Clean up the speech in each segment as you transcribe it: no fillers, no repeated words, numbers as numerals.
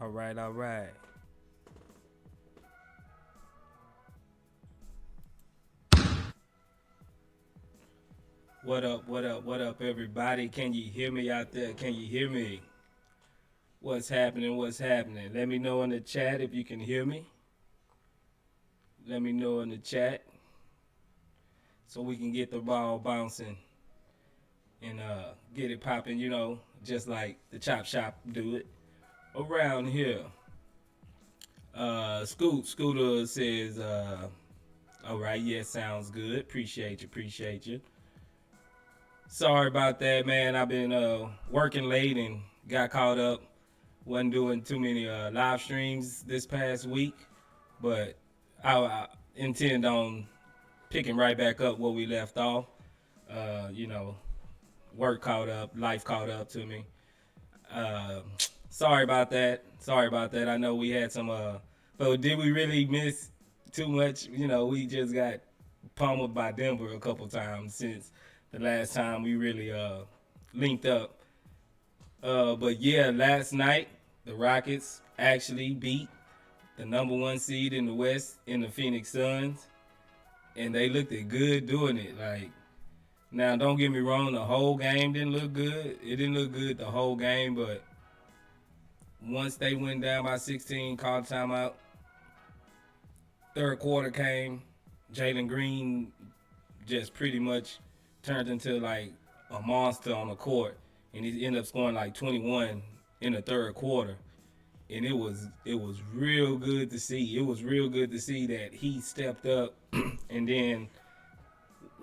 All right, all right. What up, what up, what up, everybody? Can you hear me out there? Can you hear me? What's happening? What's happening? Let me know in the chat if you can hear me. Let me know in the chat so we can get the ball bouncing and get it popping, just like the Chop Shop do it around here. Scooter says, all right, yeah, sounds good. Appreciate you, appreciate you. Sorry about that, man. I've been working late and got caught up. Wasn't doing too many live streams this past week, but I intend on picking right back up where we left off. Uh, you know, Work caught up, life caught up to me. Uh, Sorry about that. Sorry about that. I know we had some. But did we really miss too much? We just got pummeled by Denver a couple times since the last time we really linked up. But yeah, last night the Rockets actually beat the number one seed in the West in the Phoenix Suns, and they looked good doing it. Like, now, don't get me wrong, the whole game didn't look good. It didn't look good the whole game, but once they went down by 16, called timeout. Third quarter came. Jalen Green just pretty much turned into like a monster on the court, and he ended up scoring like 21 in the third quarter. And it was real good to see. It was real good to see that he stepped up, and then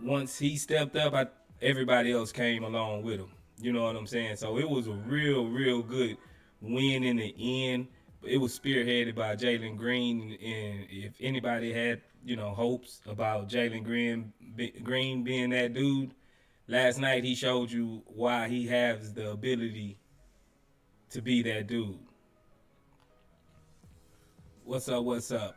once he stepped up, everybody else came along with him. You know what I'm saying? So it was a real good win in the end. It was spearheaded by Jalen Green, and if anybody had hopes about Jalen Green being that dude, last night he showed you why he has the ability to be that dude. What's up? What's up?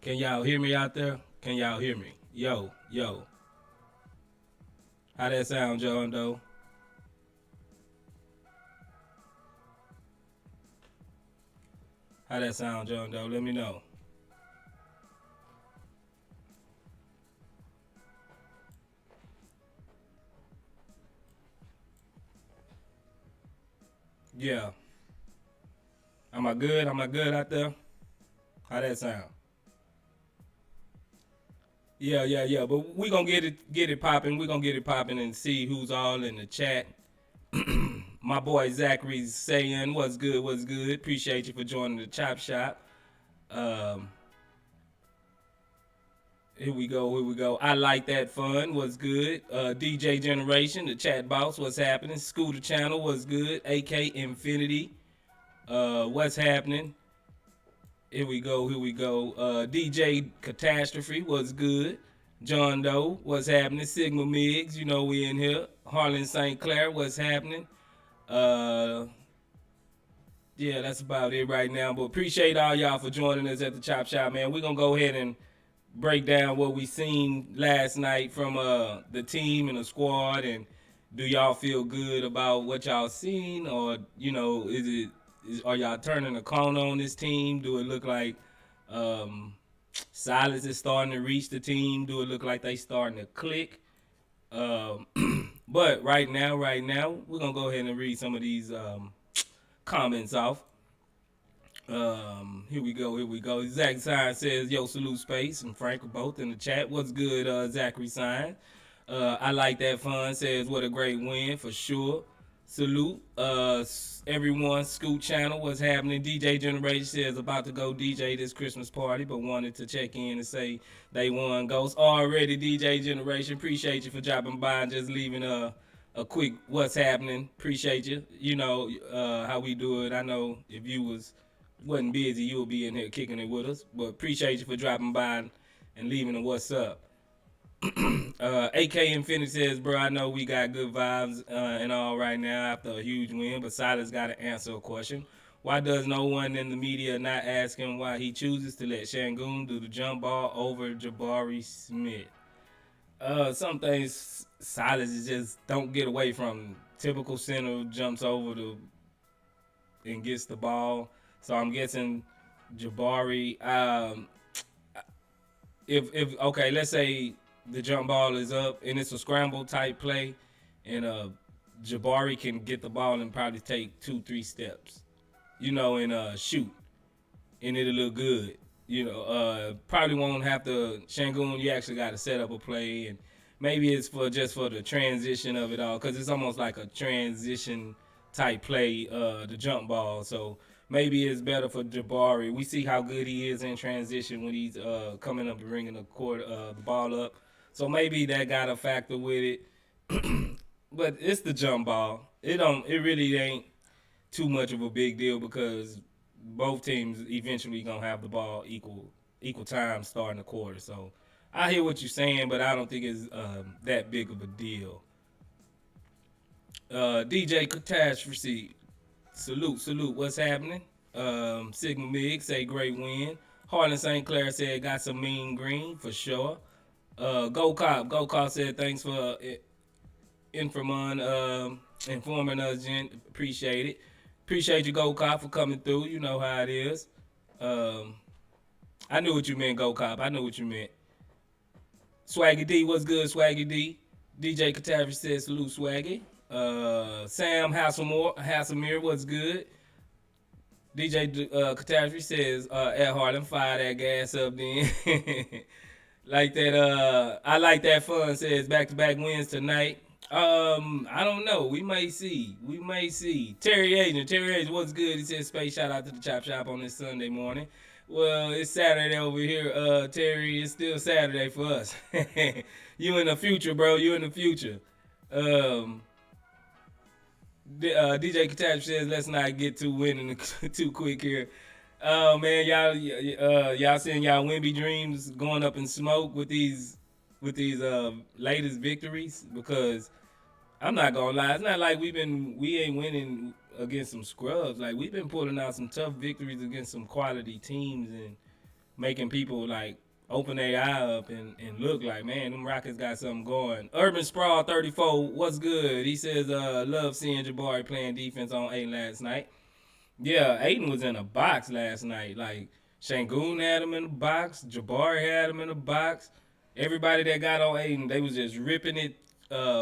Can y'all hear me out there? Can y'all hear me? Yo, yo. How that sound, John Doe? How that sound, John Doe? Let me know. Yeah. Am I good? Am I good out there? How that sound? Yeah, yeah, yeah. But we gonna get it popping. We gonna get it popping and see who's all in the chat. My boy Zachary's saying, "What's good? What's good?" Appreciate you for joining the Chop Shop. Um, Here we go. Here we go. I like that fun. What's good? DJ Generation, the chat box. What's happening? Scooter Channel. What's good? AK Infinity. What's happening? Here we go. Here we go. DJ Catastrophe. What's good? John Doe. What's happening? Sigma Migs. You know we in here. Harlan St. Clair. What's happening? Uh, yeah, that's about it right now. But appreciate all y'all for joining us at the Chop Shop, man. We're gonna go ahead and break down what we seen last night from the team and the squad, and do y'all feel good about what y'all seen, or are y'all turning a corner on this team? Do it look like Silas is starting to reach the team? Do it look like they starting to click? Um, but right now, we're gonna go ahead and read some of these comments off. Here we go. Here we go. Zach Sign says, "Yo, salute Space and Frank are both in the chat. What's good, Zachary Sign? I like that fun. Says, what a great win for sure. Salute, everyone. Scoot Channel. What's happening? DJ Generation says about to go DJ this Christmas party, but wanted to check in and say they won. Ghost already. DJ Generation. Appreciate you for dropping by and just leaving a quick what's happening. Appreciate you. You know how we do it. I know if you wasn't busy, you would be in here kicking it with us. But appreciate you for dropping by and leaving a what's up. AK Infinity says, bro, I know we got good vibes and all right now after a huge win, but Silas got to answer a question. Why does no one in the media not ask him why he chooses to let Sengun do the jump ball over Jabari Smith? Some things Silas is just don't get away from. Typical center jumps over the and gets the ball. So I'm guessing Jabari. If okay, let's say the jump ball is up and it's a scramble type play, and Jabari can get the ball and probably take 2-3 steps, and shoot, and it'll look good. Probably won't have to Shangoon. You actually got to set up a play, and maybe it's for the transition of it all, because it's almost like a transition type play, the jump ball. So maybe it's better for Jabari. We see how good he is in transition when he's coming up and bringing the ball up. So maybe that got a factor with it. But it's the jump ball. It really ain't too much of a big deal because both teams eventually gonna have the ball equal time starting the quarter. So I hear what you're saying, but I don't think it's that big of a deal. DJ Catastrophe, salute. What's happening? Sigma Mig say great win. Harlan St. Clair said got some mean green for sure. Go Cop said thanks for informing us, Jen. Appreciate it. Appreciate you, Go Cop, for coming through. You know how it is. I knew what you meant, Go Cop. I knew what you meant. Swaggy D, what's good, Swaggy D? DJ Catastrophe says salute, Swaggy. Sam Hasselmere, what's good? DJ Catastrophe says at Harlem, fire that gas up then. Like that, I like that fun. Says back-to-back wins tonight. I don't know. We may see. Terry Agent, what's good? He says space shout out to the Chop Shop on this Sunday morning. Well, it's Saturday over here, Terry. It's still Saturday for us. You in the future, bro. You in the future. DJ Catastrophe says, let's not get too winning too quick here. Oh man, y'all seeing y'all Wimby dreams going up in smoke with these latest victories? Because I'm not gonna lie, it's not like we ain't winning against some scrubs. Like, we've been pulling out some tough victories against some quality teams and making people like open their eye up and look like, man, them Rockets got something going. Urban Sprawl 34, what's good? He says, love seeing Jabari playing defense on Aiden last night. Yeah, Aiden was in a box last night. Like, Shangoon had him in a box. Jabari had him in a box. Everybody that got on Aiden, they was just ripping it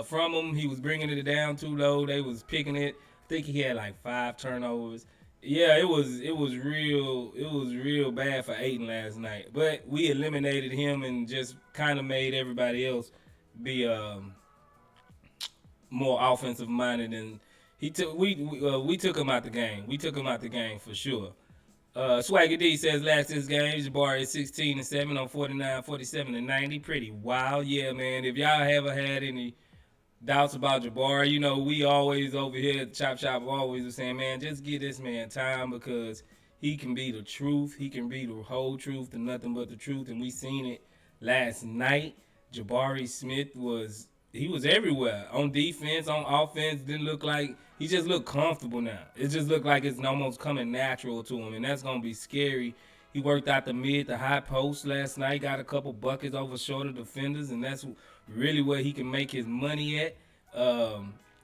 from him. He was bringing it down too low. They was picking it. I think he had like 5 turnovers. Yeah, it was real bad for Aiden last night. But we eliminated him and just kind of made everybody else be more offensive minded, and we took him out the game. We took him out the game for sure. Swaggy D says last 6 games, Jabari is 16-7 on 49, 47, and 90. Pretty wild. Yeah, man. If y'all ever had any doubts about Jabari, we always over here at Chop Shop always was saying, man, just give this man time because he can be the truth. He can be the whole truth and nothing but the truth. And we seen it last night. Jabari Smith was everywhere. On defense, on offense, didn't look like he just looked comfortable now. It just looked like it's almost coming natural to him, and that's gonna be scary. He worked out the high post last night, got a couple buckets over shorter defenders, and that's really where he can make his money at.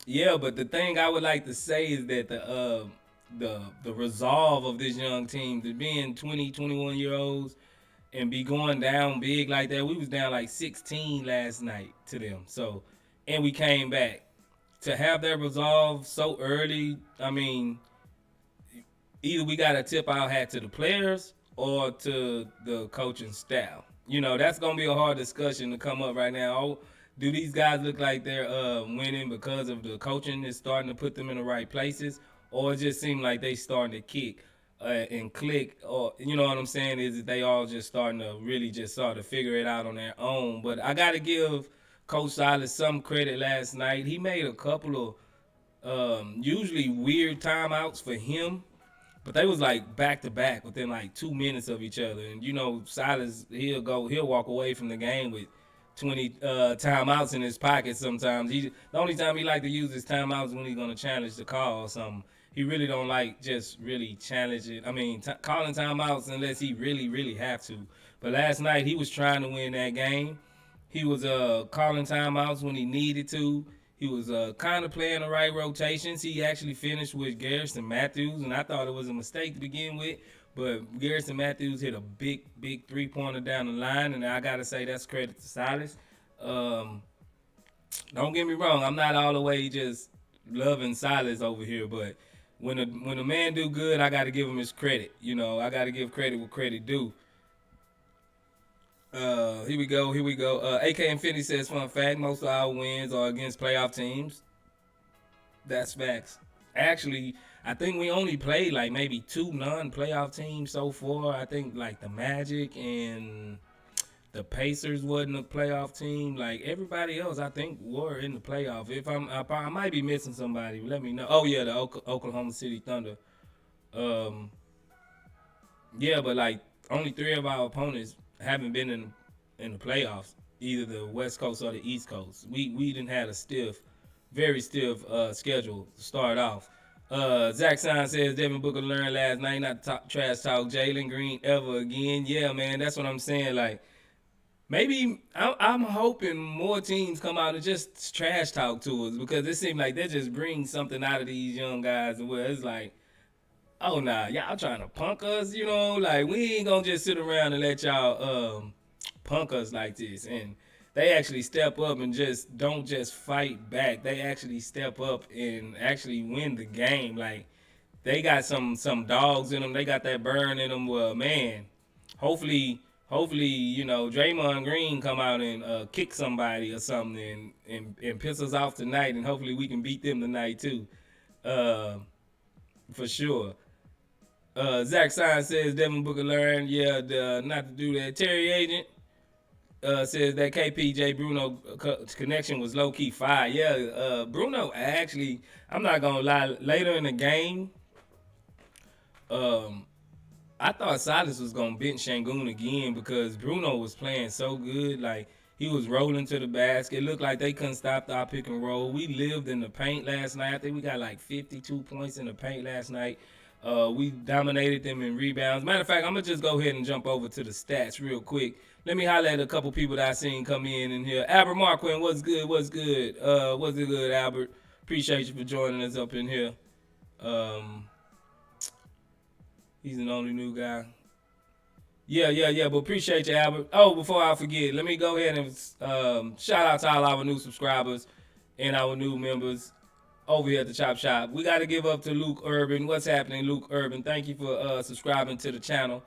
Yeah, but the thing I would like to say is that the resolve of this young team, to being 20, 21-year-olds and be going down big like that. We was down like 16 last night to them. So, and we came back. To have that resolve so early, I mean, either we got to tip our hat to the players or to the coaching staff. That's going to be a hard discussion to come up right now. Oh, do these guys look like they're winning because of the coaching is starting to put them in the right places, or it just seems like they starting to kick and click, or you know what I'm saying, is that they all just starting to really just start to figure it out on their own. But I got to give Coach Silas some credit last night. He made a couple of usually weird timeouts for him, but they was like back to back within like 2 minutes of each other. And Silas, he'll walk away from the game with 20 timeouts in his pocket sometimes. The only time he like to use his timeouts is when he's gonna challenge the call or something. He really don't like just really challenging. Calling timeouts unless he really, really have to. But last night he was trying to win that game. He was calling timeouts when he needed to. He was kind of playing the right rotations. He actually finished with Garrison Matthews, and I thought it was a mistake to begin with. But Garrison Matthews hit a big 3-pointer down the line, and I gotta say that's credit to Silas. Um, don't get me wrong, I'm not all the way just loving Silas over here, but when a man do good, I gotta give him his credit. You know, I gotta give credit what credit due. Here we go. AK Infinity says, fun fact, most of our wins are against playoff teams. That's facts. Actually, I think we only played like maybe 2 non-playoff teams so far. I think like the Magic and the Pacers wasn't a playoff team. Like everybody else, I think were in the playoff. If I might be missing somebody. Let me know. Oh yeah, the Oklahoma City Thunder. Um, yeah, but like only 3 of our opponents haven't been in the playoffs, either the West Coast or the East Coast. We didn't have a very stiff schedule to start off. Zach Sign says Devin Booker learned last night not to trash talk Jalen Green ever again. Yeah, man, that's what I'm saying. Like maybe I'm hoping more teams come out and just trash talk to us, because it seems like they just bring something out of these young guys where it's like, oh nah, y'all trying to punk us, you know? Like we ain't gonna just sit around and let y'all punk us like this. And they actually step up and just don't just fight back. They actually step up and actually win the game. Like they got some dogs in them. They got that burn in them. Well, man, hopefully, you know, Draymond Green come out and kick somebody or something and piss us off tonight, and hopefully we can beat them tonight too, for sure. Zach Sign says Devin Booker learned, not to do that. Terry Agent says that KPJ Bruno connection was low key fire. Yeah, Bruno actually, I'm not gonna lie. Later in the game, I thought Silas was gonna bench Sengun again because Bruno was playing so good. Like he was rolling to the basket. It looked like they couldn't stop our pick and roll. We lived in the paint last night. I think we got like 52 points in the paint last night. We dominated them in rebounds. Matter of fact, I'm gonna just go ahead and jump over to the stats real quick. Let me highlight a couple people that I seen come in here. Albert Marquin, what's good? What's good? What's it good, Albert? Appreciate you for joining us up in here. He's an only new guy. Yeah. But appreciate you, Albert. Oh, before I forget, let me go ahead and shout out to all our new subscribers and our new members over here at the Chop Shop. We got to give up to Luke Urban. What's happening, Luke Urban? Thank you for subscribing to the channel.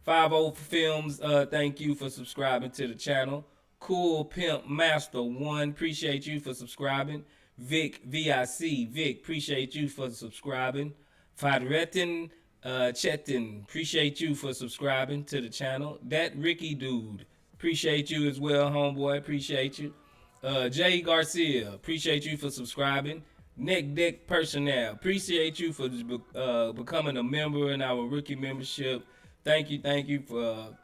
50 Films, thank you for subscribing to the channel. Cool Pimp Master 1, appreciate you for subscribing. Vic, Vic, appreciate you for subscribing. Fadretin Chetin, appreciate you for subscribing to the channel. That Ricky Dude, appreciate you as well, homeboy, appreciate you. Jay Garcia, appreciate you for subscribing. Neck Deck Personnel, appreciate you for becoming a member in our rookie membership. Thank you for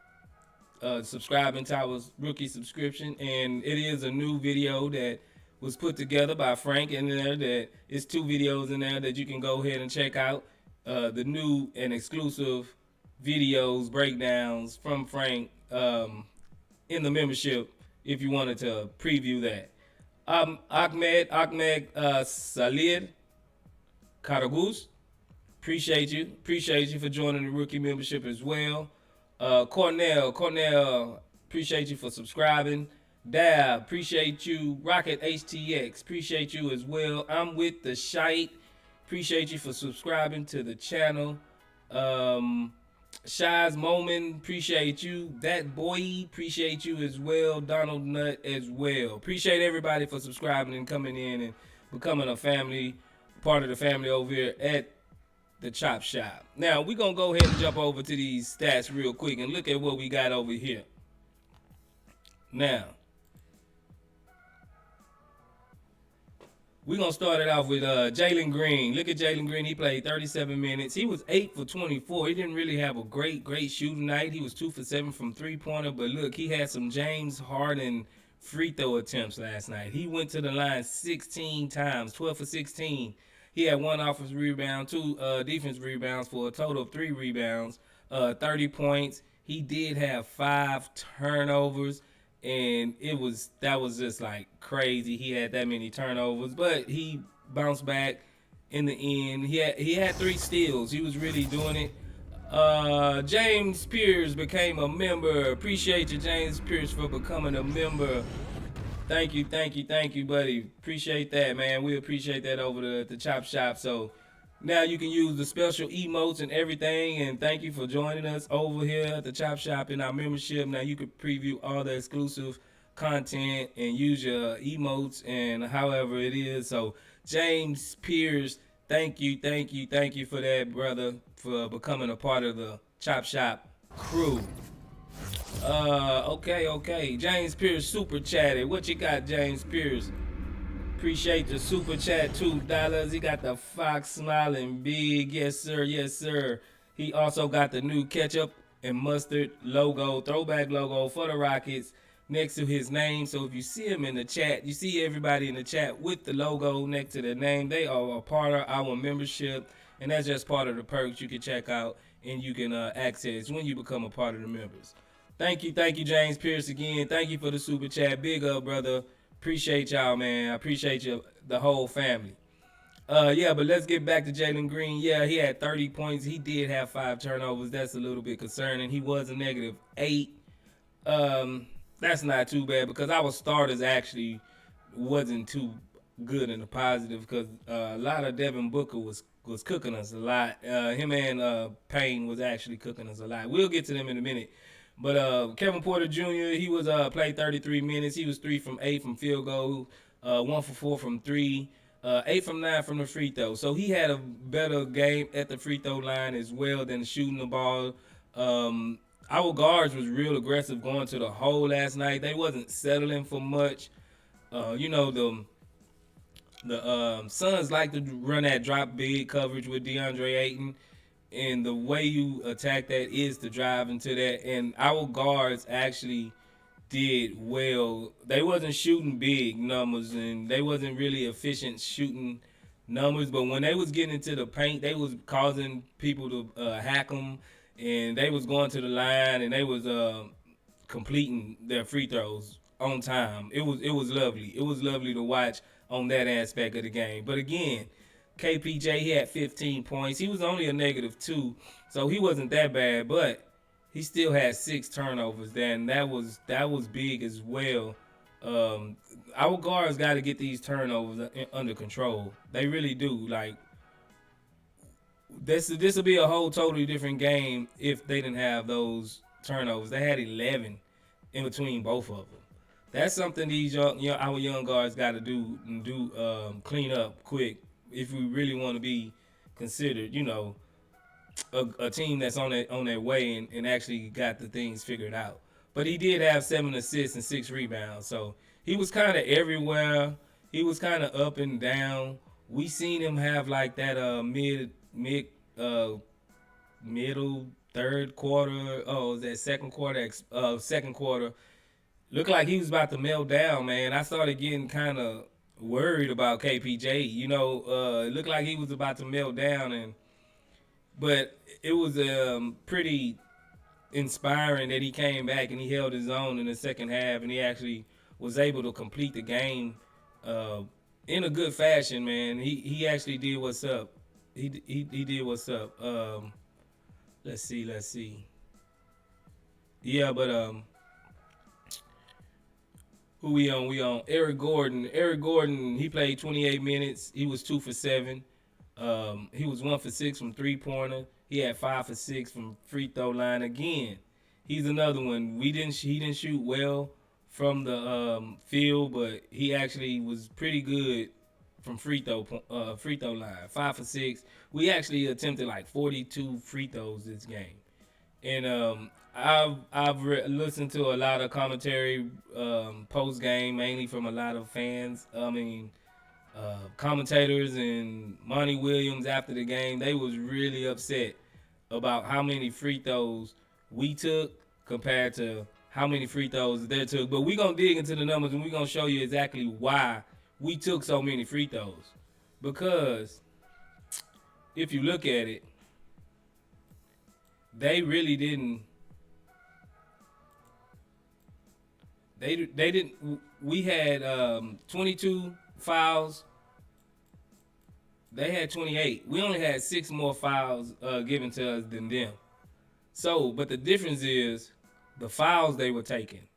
subscribing to our rookie subscription. And it is a new video that was put together by Frank in there. That is 2 videos in there that you can go ahead and check out. The new and exclusive videos, breakdowns from Frank in the membership if you wanted to preview that. Ahmed Salid Karagus, appreciate you for joining the rookie membership as well. Cornell, appreciate you for subscribing. Dab, appreciate you. Rocket HTX, appreciate you as well. I'm with the shite, appreciate you for subscribing to the channel. Shaz Moman, appreciate you. That boy, appreciate you as well. Donald Nutt as well. Appreciate everybody for subscribing and coming in and becoming a family, part of the family over here at the Chop Shop. Now, we're going to go ahead and jump over to these stats real quick and look at what we got over here. Now, we're going to start it off with Jalen Green. Look at Jalen Green. He played 37 minutes. He was 8 for 24. He didn't really have a great shooting night. He was 2 for 7 from three-pointer. But look, he had some James Harden free throw attempts last night. He went to the line 16 times, 12 for 16. He had 1 offensive rebound, 2 defensive rebounds for a total of 3 rebounds, 30 points. He did have 5 turnovers. and that was just like crazy. He had that many turnovers, but he bounced back in the end. He had 3 steals. He was really doing it. James Pierce became a member. Appreciate you, James Pierce, for becoming a member. Thank you, thank you, thank you, buddy. Appreciate that, man. We appreciate that over the Chop Shop. So now you can use the special emotes and everything. And thank you for joining us over here at the Chop Shop in our membership. Now you can preview all the exclusive content and use your emotes and however it is. So James Pierce, thank you, thank you, thank you for that, brother, for becoming a part of the Chop Shop crew. Okay. James Pierce super chatted. What you got, James Pierce? Appreciate the super chat, $2. He got the fox smiling big. Yes, sir. Yes, sir. He also got the new ketchup and mustard logo, throwback logo for the Rockets next to his name. So if you see him in the chat, you see everybody in the chat with the logo next to their name. They are a part of our membership, and that's just part of the perks you can check out and you can access when you become a part of the members. Thank you, James Pierce again. Thank you for the super chat. Big up, brother. Appreciate y'all, man. I appreciate you, the whole family. Yeah, but let's get back to Jalen Green. Yeah, he had 30 points. He did have 5 turnovers. That's a little bit concerning. He was a -8. That's not too bad because our starters actually wasn't too good in the positive because a lot of Devin Booker was cooking us a lot. Him and Payne was actually cooking us a lot. We'll get to them in a minute. But Kevin Porter Jr., he was played 33 minutes. He was 3 from 8 from field goal, 1 for 4 from 3, 8 from 9 from the free throw. So he had a better game at the free throw line as well than shooting the ball. Our guards was real aggressive going to the hole last night. They wasn't settling for much. The Suns like to run that drop big coverage with DeAndre Ayton. And the way you attack that is to drive into that. And our guards actually did well. They wasn't shooting big numbers, and they wasn't really efficient shooting numbers. But when they was getting into the paint, they was causing people to hack them, and they was going to the line, and they was completing their free throws on time. It was lovely. It was lovely to watch on that aspect of the game. But again, KPJ, he had 15 points. He was only a -2, so he wasn't that bad, but he still had 6 turnovers. Then that was big as well. Our guards got to get these turnovers under control. They really do. Like this will be a whole totally different game if they didn't have those turnovers. They had 11 in between both of them. That's something our young guards got to do clean up quick if we really want to be considered, a team that's on their way and actually got the things figured out. But he did have 7 assists and 6 rebounds, so he was kind of everywhere. He was kind of up and down. We seen him have like that middle third quarter. Oh, that second quarter. Looked like he was about to melt down, man. I started getting kind of worried about KPJ. It looked like he was about to melt down, but it was pretty inspiring that he came back and he held his own in the second half, and he actually was able to complete the game in a good fashion, man. He actually did what's up. He did what's up. Let's see. Yeah, but who we on? Eric Gordon. Eric Gordon, he played 28 minutes. He was 2 for 7. He was 1 for 6 from 3-pointer. He had 5 for 6 from free throw line. Again, he's another one. He didn't shoot well from the field, but he actually was pretty good from free throw line. 5 for 6. We actually attempted like 42 free throws this game, and I've listened to a lot of commentary post game, mainly from a lot of fans. Commentators and Monty Williams after the game. They was really upset about how many free throws we took compared to how many free throws they took. But we're going to dig into the numbers and we're going to show you exactly why we took so many free throws. Because if you look at it, they really didn't They didn't. We had 22 fouls. They had 28. We only had 6 more fouls given to us than them. So, but the difference is the fouls they were taking.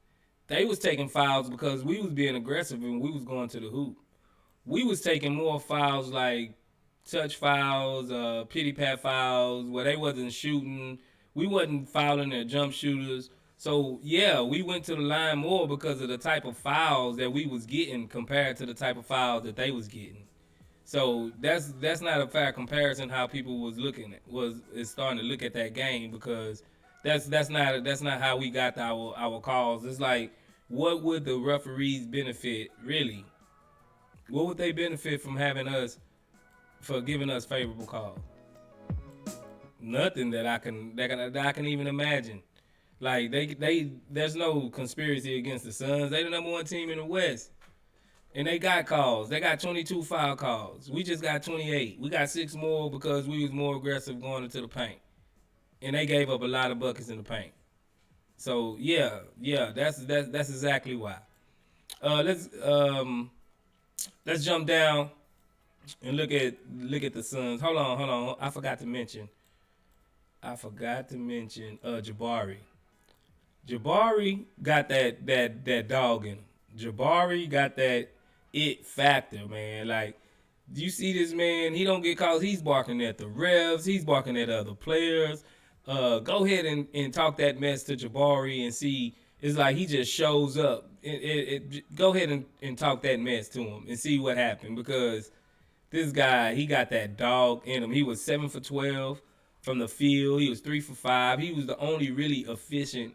They was taking fouls because we was being aggressive and we was going to the hoop. We was taking more fouls like touch fouls, pity pat fouls, where they wasn't shooting. We wasn't fouling their jump shooters. So yeah, we went to the line more because of the type of fouls that we was getting compared to the type of fouls that they was getting. So that's not a fair comparison how people was looking at was is starting to look at that game because that's not how we got our calls. It's like what would the referees benefit really? What would they benefit from having us for giving us favorable calls? Nothing that I can even imagine. Like they there's no conspiracy against the Suns. They the number one team in the West. And they got calls. They got 22 foul calls. We just got 28. We got 6 more because we was more aggressive going into the paint. And they gave up a lot of buckets in the paint. So yeah, that's exactly why. Let's jump down and look at the Suns. Hold on. I forgot to mention Jabari. Jabari got that dog in him. Jabari got that it factor, man. Like, do you see this man? He don't get calls. He's barking at the refs. He's barking at other players. Go ahead and talk that mess to Jabari and see. It's like he just shows up. Go ahead and talk that mess to him and see what happened because this guy, he got that dog in him. He was 7 for 12 from the field. He was 3 for 5. He was the only really efficient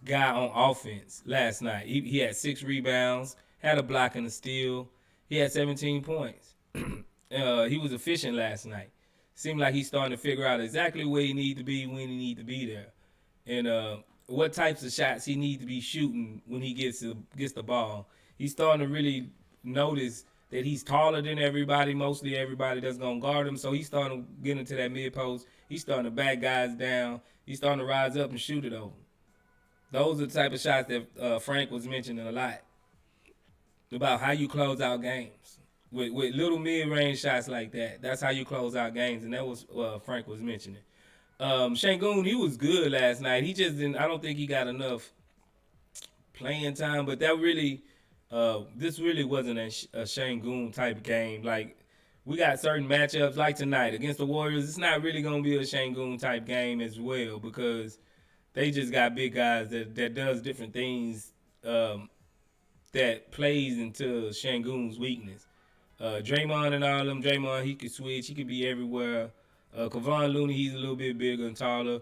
guy on offense last night. He had 6 rebounds, had a block and a steal. He had 17 points. He was efficient last night. Seemed like he's starting to figure out exactly where he need to be when he need to be there, and what types of shots he need to be shooting when he gets the ball. He's starting to really notice that he's taller than everybody, mostly everybody that's gonna guard him. So he's starting to get into that mid post. He's starting to back guys down. He's starting to rise up and shoot it over. Those are the type of shots that Frank was mentioning a lot about how you close out games with little mid-range shots like that. That's how you close out games, and that was Frank was mentioning. Sengun, he was good last night. He just didn't. I don't think he got enough playing time, but that really, this really wasn't a Sengun type game. Like we got certain matchups like tonight against the Warriors. It's not really gonna be a Sengun type game as well because they just got big guys that does different things that plays into Sengun's weakness. Draymond and all of them, Draymond, he could switch. He could be everywhere. Kevon Looney, he's a little bit bigger and taller.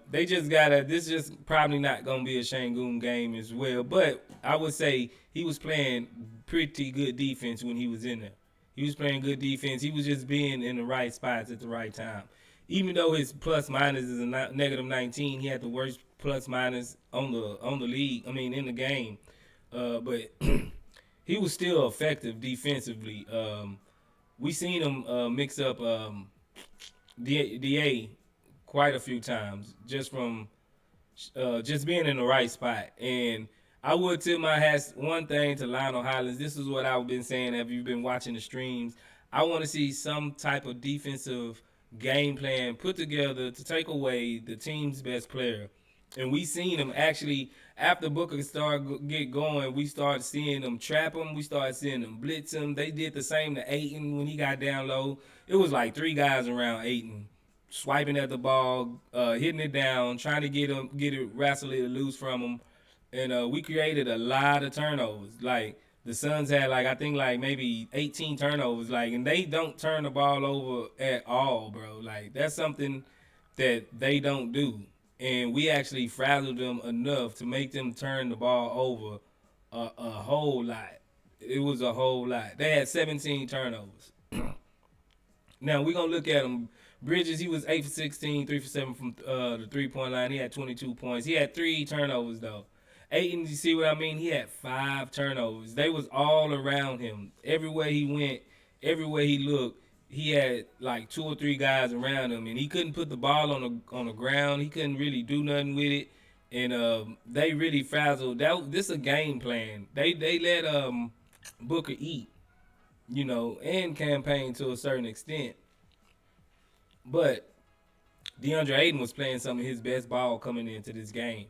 They just this is just probably not going to be a Sengun game as well. But I would say he was playing pretty good defense when he was in there. He was playing good defense. He was just being in the right spots at the right time. Even though his plus minus is a negative 19, he had the worst plus minus on the league. I mean, in the game. But he was still effective defensively. We seen him mix up DA quite a few times just from just being in the right spot. And I would tip my hat one thing to Lionel Hollins. This is what I've been saying if you've been watching the streams. I want to see some type of defensive game plan put together to take away the team's best player. And we seen him actually after Booker started get going. We started seeing them trap him. We started seeing them blitz him. They did the same to Ayton when he got down low. It was like 3 guys around Ayton, swiping at the ball, hitting it down, trying to get it wrestle it loose from him. And we created a lot of turnovers. Like the Suns had I think maybe 18 turnovers. And they don't turn the ball over at all, bro. Like that's something that they don't do. And we actually frazzled them enough to make them turn the ball over a whole lot. It was a whole lot. They had 17 turnovers. Now, we're going to look at them. Bridges, he was 8 for 16, 3 for 7 from the three-point line. He had 22 points. He had 3 turnovers, though. Ayton, you see what I mean? He had 5 turnovers. They was all around him. Everywhere he went, everywhere he looked, he had 2 or 3 guys around him, and he couldn't put the ball on the ground. He couldn't really do nothing with it. and they really frazzled. This a game plan. They let Booker eat, and campaign to a certain extent, but DeAndre Ayton was playing some of his best ball coming into this game,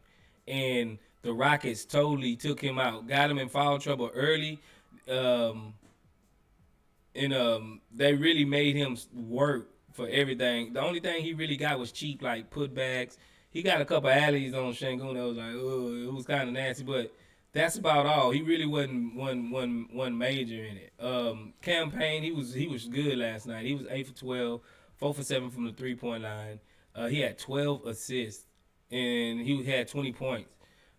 and the Rockets totally took him out, got him in foul trouble early, um, and they really made him work for everything. The only thing he really got was cheap like putbacks. He got a couple alleys on Sengun that was like, oh, it was kind of nasty, but that's about all. He really wasn't one major in it. Campaign, he was good last night. He was 8 for 12, 4 for 7 from the 3 point line. He had 12 assists and he had 20 points.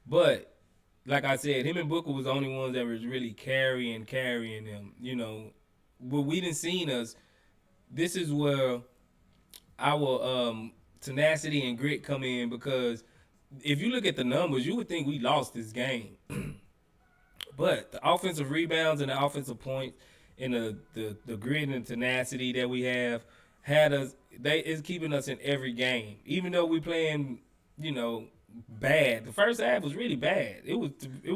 But like I said, him and Booker was the only ones that was really carrying them. But we didn't seen us. This is where our tenacity and grit come in, because if you look at the numbers, you would think we lost this game. But the offensive rebounds and the offensive points and the grit and tenacity that we have had us. They is keeping us in every game, even though we playing, bad. The first half was really bad. It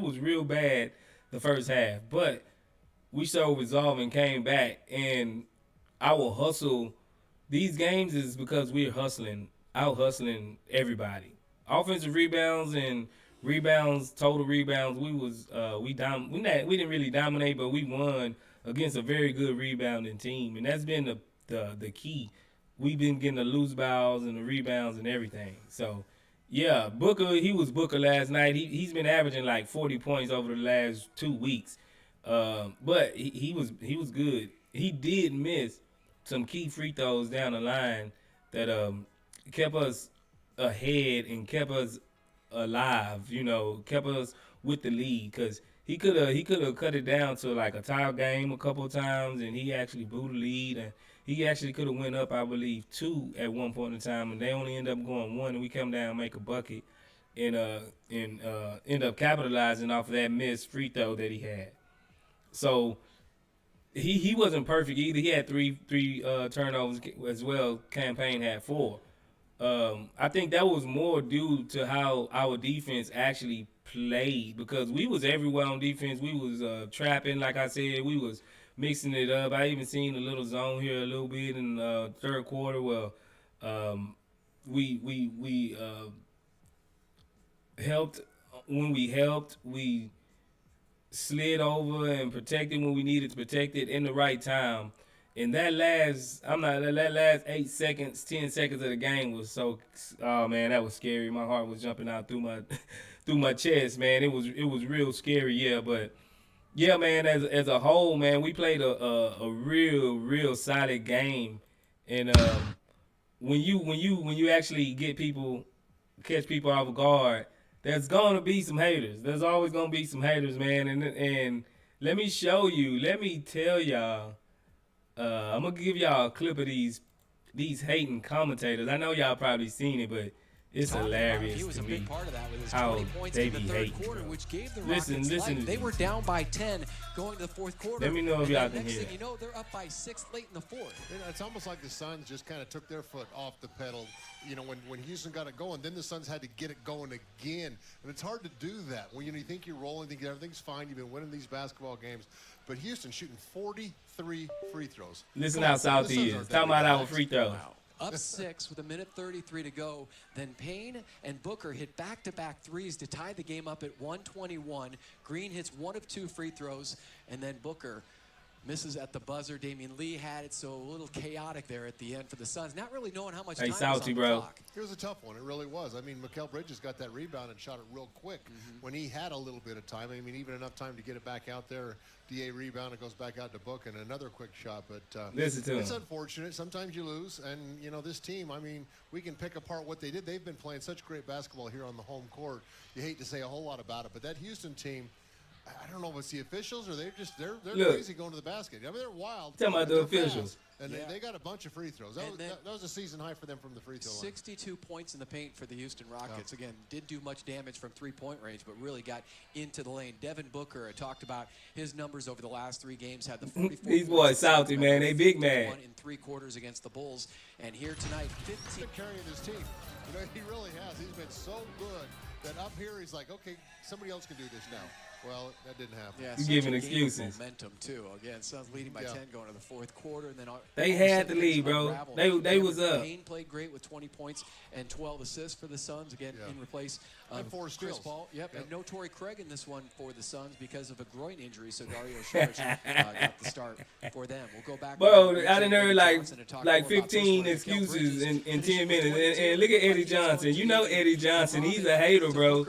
was real bad the first half, but we showed resolve and came back. And our hustle these games is because we're out hustling everybody. Offensive rebounds and rebounds, total rebounds. We didn't really dominate, but we won against a very good rebounding team, and that's been the key. We've been getting the loose balls and the rebounds and everything. So yeah, Booker, he was Booker last night. He's been averaging like 40 points over the last 2 weeks. But he was good. He did miss some key free throws down the line that kept us ahead and kept us alive. Kept us with the lead, because he could have cut it down to like a tie game a couple of times, and he actually blew the lead, and he actually could have went up, I believe, 2 at one point in time, and they only end up going 1, and we come down and make a bucket, and end up capitalizing off of that missed free throw that he had. So he wasn't perfect either. He had three turnovers as well. Campaign had 4. I think that was more due to how our defense actually played, because we was everywhere on defense. We was trapping, like I said. We was mixing it up. I even seen a little zone here a little bit in the third quarter. Well, we helped when we helped. We slid over and protected when we needed to protect it in the right time. And that last 8 seconds, 10 seconds of the game was so. Oh man, that was scary. My heart was jumping out through my through my chest, man. It was real scary, yeah. But yeah, man, as a whole, man, we played a real solid game. And when you actually catch people off guard, there's gonna be some haters. There's always gonna be some haters, man. And let me show you. Let me tell y'all. I'm gonna give y'all a clip of these hating commentators. I know y'all probably seen it, but it's hilarious to me how they be hating. Listen to They were down by 10 going to the fourth quarter. Let me know if y'all can hear. Next thing you know, they're up by 6 late in the fourth. It's almost like the Suns just kind of took their foot off the pedal. When Houston got it going, then the Suns had to get it going again. And it's hard to do that. When you think you're rolling, think everything's fine, you've been winning these basketball games. But Houston shooting 43 free throws. Listen how Southie is. Talking about our free throws. Wow. Up 6 with 1:33 to go. Then Payne and Booker hit back-to-back threes to tie the game up at 121. Green hits 1 of 2 free throws, and then Booker misses at the buzzer. Damian Lee had it, so a little chaotic there at the end for the Suns. Not really knowing how much time was on the clock. It was a tough one. It really was. I mean, Mikal Bridges got that rebound and shot it real quick when he had a little bit of time. I mean, even enough time to get it back out there. DA rebound, it goes back out to Book, and another quick shot. But it's unfortunate. Sometimes you lose. And, this team, I mean, we can pick apart what they did. They've been playing such great basketball here on the home court. You hate to say a whole lot about it. But that Houston team, I don't know if it's the officials or they're crazy going to the basket. I mean, they're wild. Tell about the officials. And they got a bunch of free throws. That was a season high for them from the free throw line. 62 points in the paint for the Houston Rockets. Again, didn't do much damage from three-point range, but really got into the lane. Devin Booker, I talked about his numbers over the last 3 games. Had the 44 These boys Southie, man. They big man. 1 in 3 quarters against the Bulls. And here tonight, 15. Carrying his team. He really has. He's been so good that up here he's like, okay, somebody else can do this now. Well, that didn't happen. Yeah, You such giving a game of excuses. momentum too. Again, Suns leading by 10 going to the fourth quarter, and then They all of a had sudden to things lead, bro. unraveled. They was Cameron up. Payne played great with 20 points and 12 assists for the Suns. Again, in replace And of 4 Chris steals. Paul. Yep, and no Torrey Craig in this one for the Suns because of a groin injury. So Dario Saric got the start for them. We'll go back. Bro, to I done heard like 15 Bridges excuses in 10 finishing with minutes. 22, And look at Eddie like he's on Johnson. You know TV. Eddie Johnson. He's a hater, bro.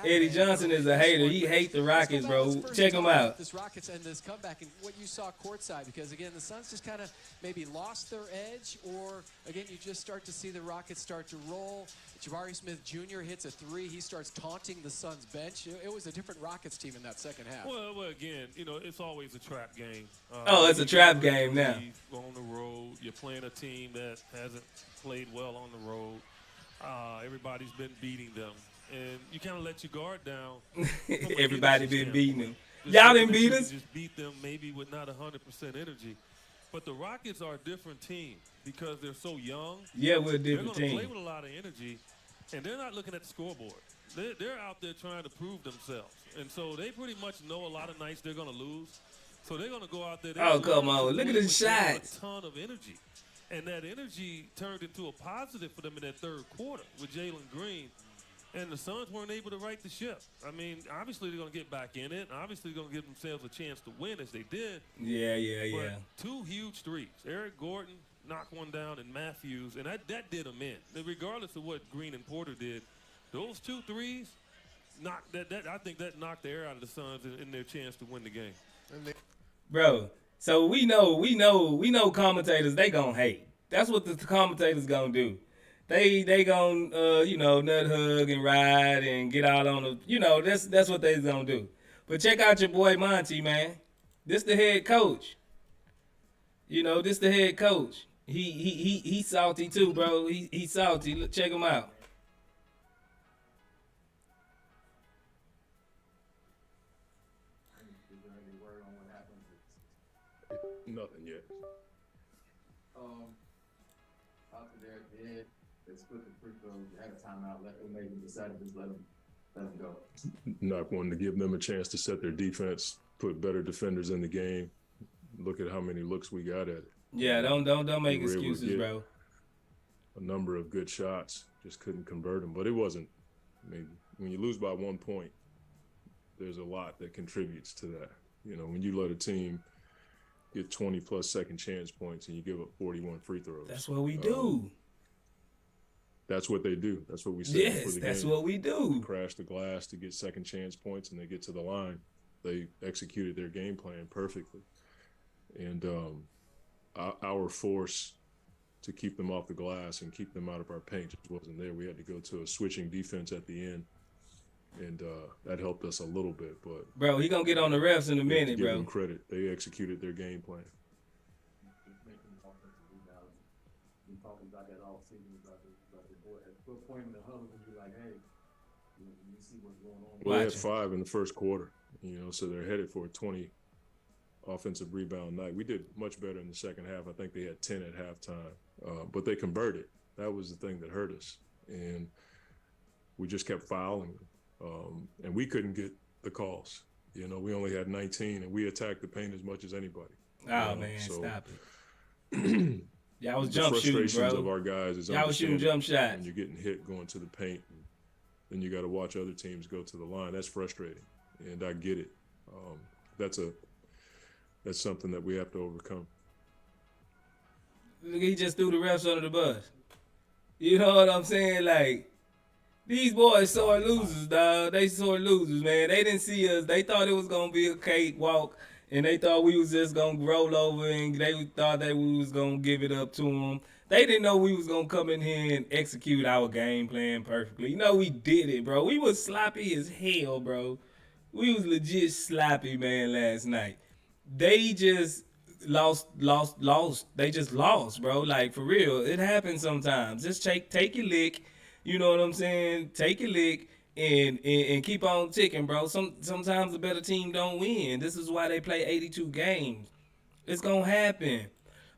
Eddie Johnson is a hater. He hates the Rockets, bro. Check him out. This Rockets and this comeback and what you saw courtside, because again the Suns just kind of maybe lost their edge, or again you just start to see the Rockets start to roll. Jabari Smith Jr. hits a 3. He starts taunting the Suns bench. It was a different Rockets team in that second half. Well, again, it's always a trap game. It's a trap game now. On the road, you're playing a team that hasn't played well on the road. Everybody's been beating them, and you kind of let your guard down. Everybody been beating them. Y'all didn't beat us? Just beat them maybe with not 100% energy. But the Rockets are a different team because they're so young. Yeah, we're a different They're going to team. play with a lot of energy, and they're not looking at the scoreboard. They're out there trying to prove themselves. And so they pretty much know a lot of nights they're going to lose. So they're going to go out there. Oh, come on. Look at the with shots. a ton of energy. And that energy turned into a positive for them in that third quarter with Jalen Green. And the Suns weren't able to right the ship. I mean, obviously they're going to get back in it. Obviously they're going to give themselves a chance to win as they did. Yeah. But 2 huge threes. Eric Gordon knocked one down, and Matthews, and that did them in. And regardless of what Green and Porter did, those 2 threes knocked that I think that knocked the air out of the Suns in their chance to win the game. Bro, so we know commentators, they gonna hate. That's what the commentators gonna do. They gonna nut hug and ride and get out on the that's what they gonna do. But check out your boy Monty, man. This the head coach. This the head coach. He salty too, bro. He salty. Look, check him out. Nothing yet. After they're dead, they split the free throws. They had a timeout left. They maybe decided to just let them go. Not wanting to give them a chance to set their defense, put better defenders in the game. Look at how many looks we got at it. Yeah, don't make We were able to excuses, get bro. A number of good shots, just couldn't convert them. But it wasn't. I mean, when you lose by 1 point, there's a lot that contributes to that. When you let a team get 20-plus second chance points and you give up 41 free throws. That's what we do. That's what they do. That's what we said before Yes, the that's game. what we do. Crash the glass to get second chance points, and they get to the line. They executed their game plan perfectly. And our force to keep them off the glass and keep them out of our paint just wasn't there. We had to go to a switching defense at the end, and that helped us a little bit. But Bro, he gonna get on the refs in a minute, give bro. them credit. They executed their game plan. Making offensive rebounds. We talked about that all season about the boy. At what point in the huddle would you like, hey, you see what's going on? Well, they had Watch it. 5 in the first quarter, so they're headed for a 20 offensive rebound night. We did much better in the second half. I think they had 10 at halftime, but they converted. That was the thing that hurt us, and we just kept fouling them, and we couldn't get the calls. We only had 19, and we attacked the paint as much as anybody. Oh man, so stop it. Y'all was the jump shooting, frustrations bro. of our guys is Y'all was shooting understanding jump shots. when you're getting hit going to the paint, and then you got to watch other teams go to the line. That's frustrating, and I get it. That's something that we have to overcome. Look, he just threw the refs under the bus. You know what I'm saying? Like, these boys sore losers, dog. They sore losers, man. They didn't see us. They thought it was gonna be a cakewalk, and they thought we was just gonna roll over, and they thought that we was gonna give it up to them. They didn't know we was gonna come in here and execute our game plan perfectly. We did it, bro. We was sloppy as hell, bro. We was legit sloppy, man, last night. They just lost. They just lost, bro. Like, for real. It happens sometimes. Just take your lick. You know what I'm saying? Take your lick and keep on ticking, bro. Sometimes the better team don't win. This is why they play 82 games. It's going to happen.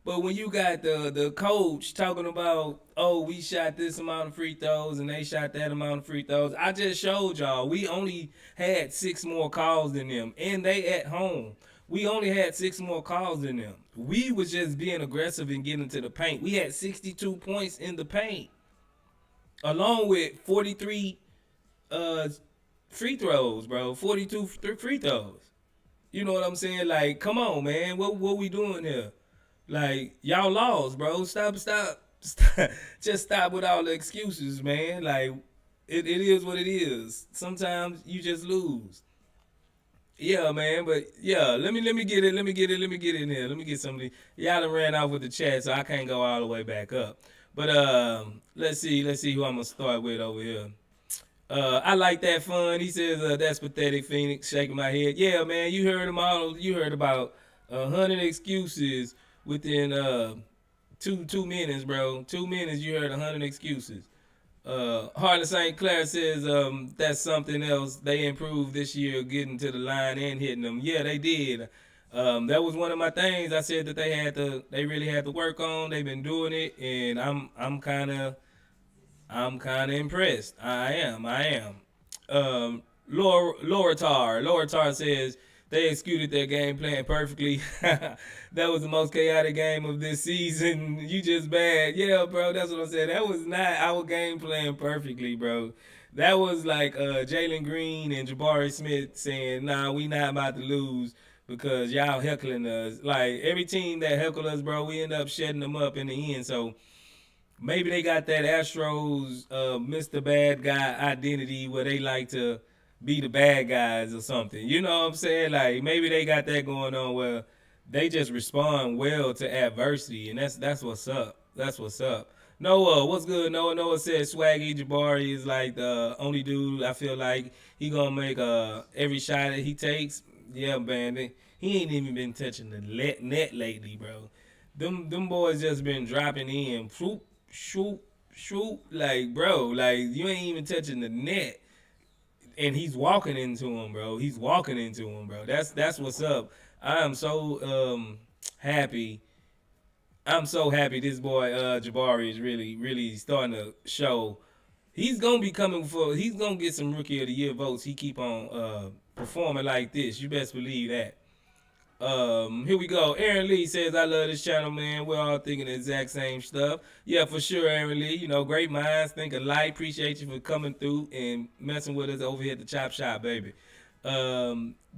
But when you got the coach talking about, oh, we shot this amount of free throws and they shot that amount of free throws, I just showed y'all we only had 6 more calls than them, and they at home. We only had 6 more calls than them. We was just being aggressive and getting to the paint. We had 62 points in the paint, along with 43 free throws, bro. 42 free throws. You know what I'm saying? Like, come on, man. What we doing here? Like, y'all lost, bro. Stop. Just stop with all the excuses, man. Like, it is what it is. Sometimes you just lose. Yeah, man, but yeah, let me get it in there. Let me get somebody. Y'all done ran off with the chat, so I can't go all the way back up. But let's see who I'm gonna start with over here. I like that fun. He says that's pathetic, Phoenix. Shaking my head. Yeah, man, you heard them all. You heard about 100 excuses within 2 minutes, bro. 2 minutes, you heard 100 excuses. Harlan St. Clair says that's something else. They improved this year, getting to the line and hitting them. Yeah, they did. That was one of my things. I said that they really had to work on. They've been doing it, and I'm kind of impressed. I am. Laura Tar says they executed their game plan perfectly. That was the most chaotic game of this season. You just bad. Yeah, bro, that's what I'm saying. That was not our game plan perfectly, bro. That was like Jalen Green and Jabari Smith saying, nah, we not about to lose because y'all heckling us. Like, every team that heckled us, bro, we end up shutting them up in the end. So maybe they got that Astros Mr. Bad Guy identity where they like to be the bad guys or something. You know what I'm saying? Like, maybe they got that going on where they just respond well to adversity, and that's what's up. That's what's up. Noah, what's good, Noah? Noah said Swaggy Jabari is like the only dude I feel like he gonna make every shot that he takes. Yeah, man, he ain't even been touching the net lately, bro. Them boys just been dropping in, shoot, like, bro, like, you ain't even touching the net. And he's walking into him, bro. That's what's up. I am so happy. I'm so happy this boy Jabari is really starting to show. He's gonna get some Rookie of the Year votes. He keep on performing like this. You best believe that. Here we go. Aaron Lee says, I love this channel, man. We're all thinking the exact same stuff. Yeah, for sure, Aaron Lee. You know, great minds think alike. Appreciate you for coming through and messing with us over here at the Chop Shop, baby.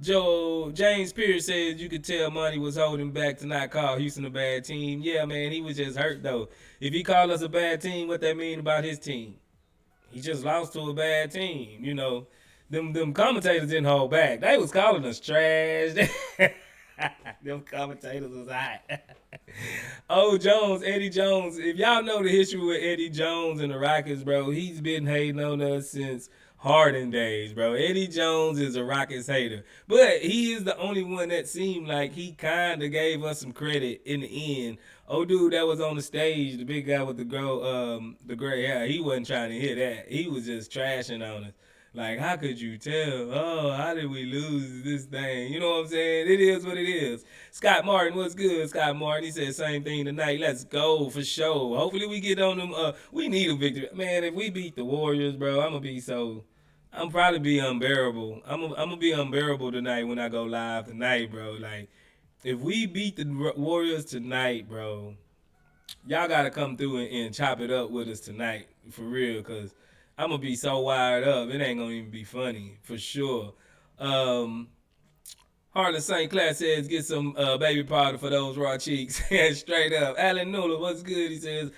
James Pierce says you could tell Monty was holding back to not call Houston a bad team. Yeah, man, he was just hurt, though. If he called us a bad team, what that mean about his team? He just lost to a bad team, you know. Them commentators didn't hold back. They was calling us trash. Them commentators was hot. Eddie Jones. If y'all know the history with Eddie Jones and the Rockets, bro, he's been hating on us since Harden days, bro. Eddie Jones is a Rockets hater. But he is the only one that seemed like he kind of gave us some credit in the end. Oh, dude that was on the stage, the big guy with the gray hair, he wasn't trying to hear that. He was just trashing on us. Like, how could you tell? Oh, how did we lose this thing? You know what I'm saying? It is what it is. Scott Martin, what's good, Scott Martin? He said same thing tonight. Let's go for sure. Hopefully we get on them. We need a victory. Man, if we beat the Warriors, bro, I'm probably be unbearable. I'm gonna be unbearable tonight when I go live tonight, bro. Like, if we beat the Warriors tonight, bro, y'all gotta come through and chop it up with us tonight, for real, because I'm going to be so wired up. It ain't going to even be funny, for sure. Harlan St. Clair says, get some baby powder for those raw cheeks. Straight up. Alan Nula, what's good? He says,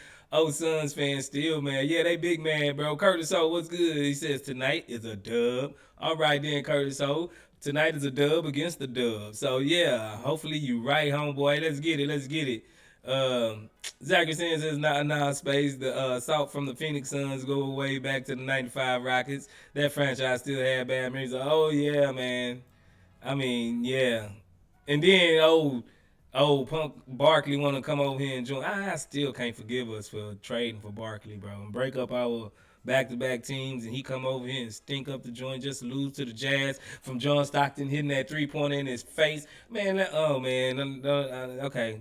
Suns fans still, man. Yeah, they big man, bro. Curtis O, what's good? He says, tonight is a dub. All right, then, Curtis O. Tonight is a dub against the dub. So, yeah, hopefully you right, homeboy. Let's get it. Zachary says not space. The salt from the Phoenix Suns go way back to the 95 Rockets. That franchise still had bad memories. Oh, yeah, man. I mean, yeah. And then old Punk Barkley want to come over here and join. I still can't forgive us for trading for Barkley, bro. And break up our back-to-back teams, and he come over here and stink up the joint just to lose to the Jazz from John Stockton hitting that three-pointer in his face. Man, okay.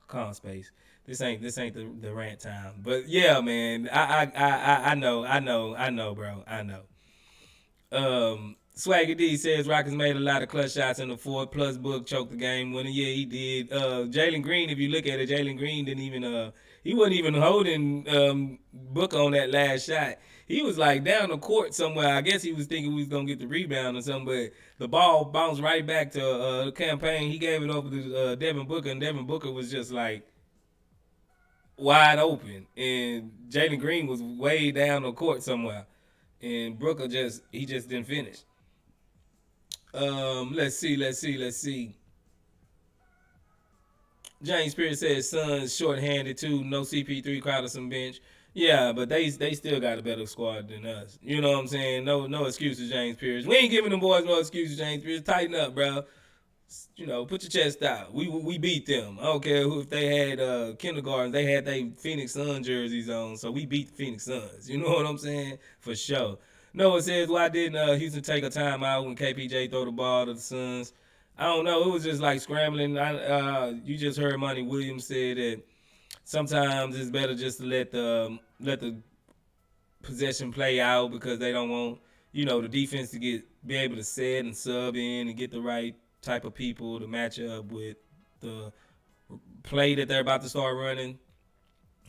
Calm space. This ain't the rant time. But yeah, man, I know, bro. I know. Swagger D says Rockets made a lot of clutch shots in the fourth. Plus Book choked the game winner. Yeah, he did. Jalen Green, if you look at it, Jalen Green didn't even he wasn't even holding Book on that last shot. He was like down the court somewhere. I guess he was thinking we was gonna get the rebound or something, but the ball bounced right back to Campaign. He gave it over to Devin Booker, and Devin Booker was just like wide open, and Jalen Green was way down the court somewhere, and Booker just didn't finish. Let's see. James Pierce says Suns short-handed too. No CP3, Crowder some bench. Yeah, but they still got a better squad than us. You know what I'm saying? No excuses, James Pierce. We ain't giving them boys no excuses, James Pierce. Tighten up, bro. You know, put your chest out. We beat them. I don't care if they had kindergarten. They had their Phoenix Sun jerseys on, so we beat the Phoenix Suns. You know what I'm saying? For sure. Noah says, why didn't Houston take a timeout when KPJ throw the ball to the Suns? I don't know. It was just like scrambling. You just heard Monty Williams say that sometimes it's better just to let the possession play out because they don't want, the defense to be able to set and sub in and get the right type of people to match up with the play that they're about to start running.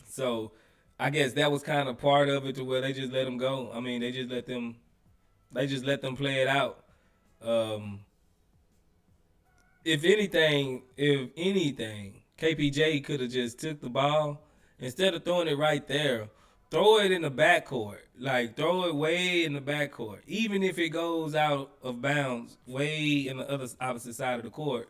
So I guess that was kind of part of it to where they just let them go. I mean, they just let them play it out. If anything, KPJ could have just took the ball instead of throwing it right there. Throw it in the backcourt. Like, throw it way in the backcourt. Even if it goes out of bounds way in the opposite side of the court,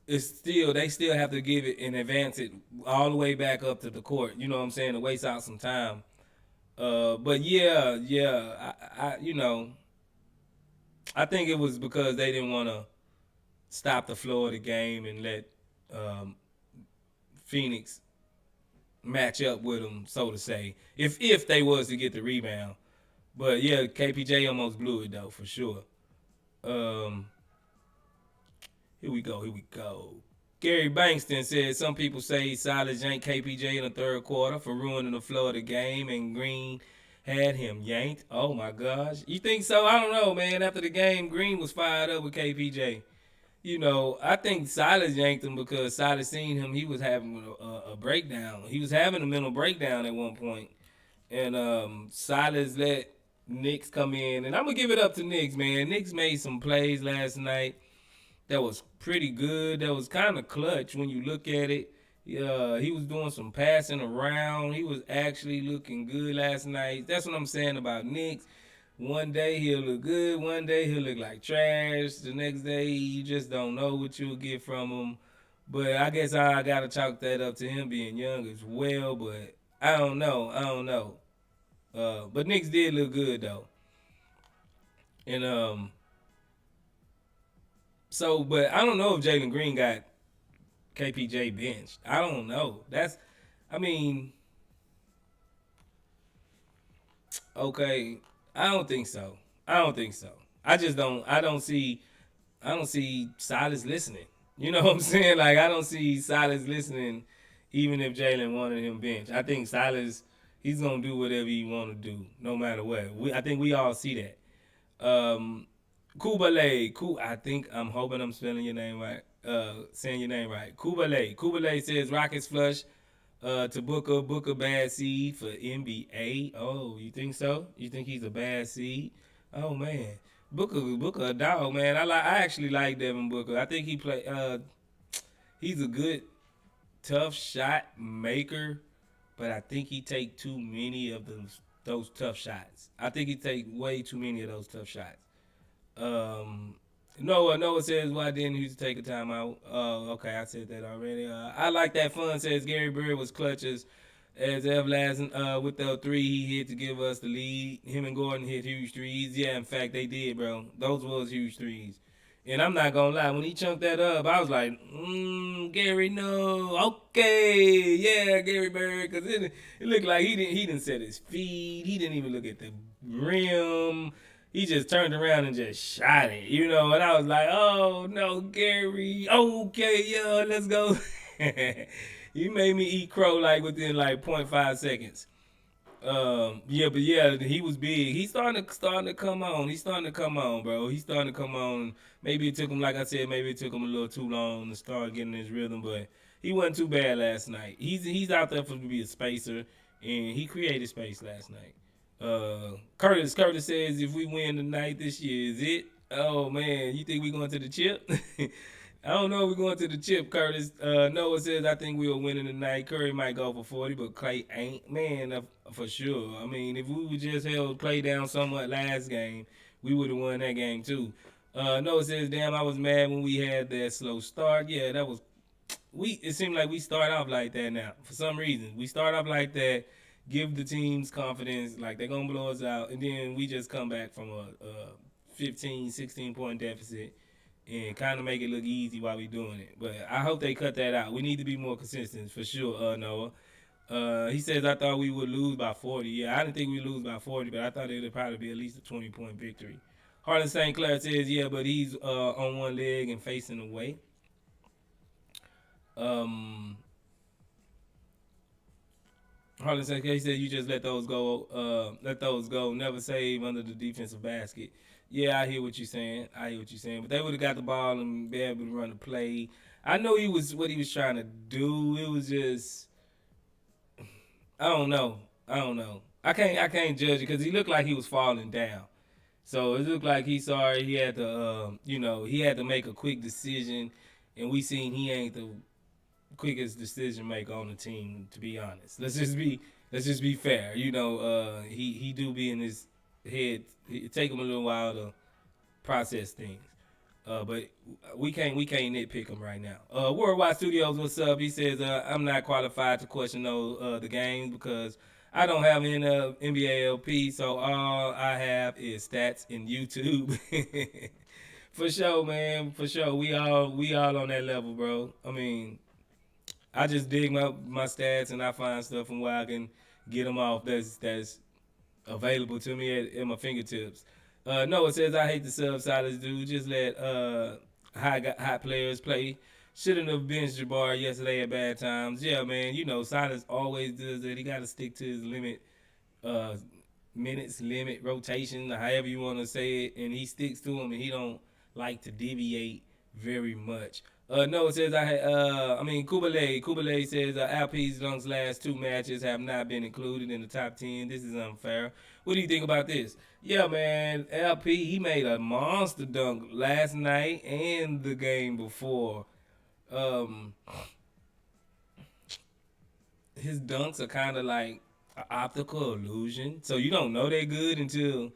they still have to give it and advance it all the way back up to the court. You know what I'm saying? To waste out some time. But yeah, I think it was because they didn't want to stop the flow of the game and let Phoenix match up with them, so to say, if they was to get the rebound. But yeah, KPJ almost blew it though, for sure. Here we go. Gary Bankston said some people say Silas yanked KPJ in the third quarter for ruining the flow of the game, and Green had him yanked. Oh my gosh, you think so? I don't know, man. After the game, Green was fired up with KPJ. I think Silas yanked him because Silas seen him. He was having a breakdown. He was having a mental breakdown at one point. And Silas let Knicks come in. And I'm going to give it up to Knicks, man. Knicks made some plays last night that was pretty good. That was kind of clutch when you look at it. He was doing some passing around. He was actually looking good last night. That's what I'm saying about Knicks. One day he'll look good. One day he'll look like trash. The next day you just don't know what you'll get from him. But I guess I got to chalk that up to him being young as well. But I don't know. But Knicks did look good, though. And but I don't know if Jalen Green got KPJ benched. I don't know. Okay. I don't think so. I don't see Silas listening. You know what I'm saying? Like, I don't see Silas listening even if Jalen wanted him benched. I think Silas, he's going to do whatever he want to do no matter what. I think we all see that. Kubale, I'm hoping I'm spelling your name right. Saying your name right. Kubale says Rockets flush to Booker bad seed for NBA. Oh, you think so? You think he's a bad seed? Oh man, Booker a dog, man. I actually like Devin Booker. I think he's a good tough shot maker, but I think he take too many of those tough shots. I think he take way too many of those tough shots. Noah says, why didn't he take a timeout? Okay, I said that already. I like that fun, says Gary Bird was clutch as everlasting with the three he hit to give us the lead. Him and Gordon hit huge threes. Yeah, in fact, they did, bro. Those was huge threes. And I'm not going to lie, when he chunked that up, I was like, Gary, no. Okay, yeah, Gary Bird, because it looked like he didn't set his feet. He didn't even look at the rim. He just turned around and just shot it, and I was like, oh, no, Gary, okay, yeah, let's go. He made me eat crow like within like 0.5 seconds. Yeah, but yeah, he was big. He's starting to come on. He's starting to come on, bro. He's starting to come on. Maybe it took him, like I said, maybe it took him a little too long to start getting his rhythm, but he wasn't too bad last night. He's out there for to be a spacer, and he created space last night. Curtis says if we win tonight this year, is it? Oh man, you think we going to the chip? I don't know if we're going to the chip, Curtis. Noah says, I think we'll win in tonight. Curry might go for 40, but Clay ain't. Man, for sure. I mean, if we would just held Clay down somewhat last game, we would have won that game too. Noah says, damn, I was mad when we had that slow start. Yeah, that was it seemed like we start off like that now. For some reason. We start off like that, give the teams confidence, like they're going to blow us out, and then we just come back from a 15, 16-point deficit and kind of make it look easy while we doing it. But I hope they cut that out. We need to be more consistent for sure, Noah. He says, I thought we would lose by 40. Yeah, I didn't think we'd lose by 40, but I thought it would probably be at least a 20-point victory. Harlan St. Clair says, yeah, but he's on one leg and facing away. Harlan St. Clair said, you just let those go. Never save under the defensive basket. Yeah, I hear what you're saying. But they would have got the ball and be able to run the play. I know what he was trying to do. It was just, I don't know. I can't judge it because he looked like he was falling down. So it looked like he had to, he had to make a quick decision, and we seen he ain't the quickest decision maker on the team. To be honest, let's just be fair. He do be in his head. It take him a little while to process things. But we can't nitpick him right now. Worldwide Studios, what's up? He says I'm not qualified to question the games because I don't have an NBA LP, so all I have is stats and YouTube. For sure, man. For sure, we all on that level, bro. I mean, I just dig my stats and I find stuff from where I can get them off. That's available to me at my fingertips. Noah says, I hate the sub-Silas dude. Just let hot players play. Shouldn't have benched Jabari yesterday at bad times. Yeah, man, Silas always does that. He got to stick to his limit, minutes, limit, rotation, however you want to say it, and he sticks to them, and he don't like to deviate very much. Noah says, Kubale says, Alp's Dunk's last two matches have not been included in the top 10. This is unfair. What do you think about this? Yeah, man, LP, he made a monster dunk last night and the game before. His dunks are kind of like an optical illusion. So you don't know they're good until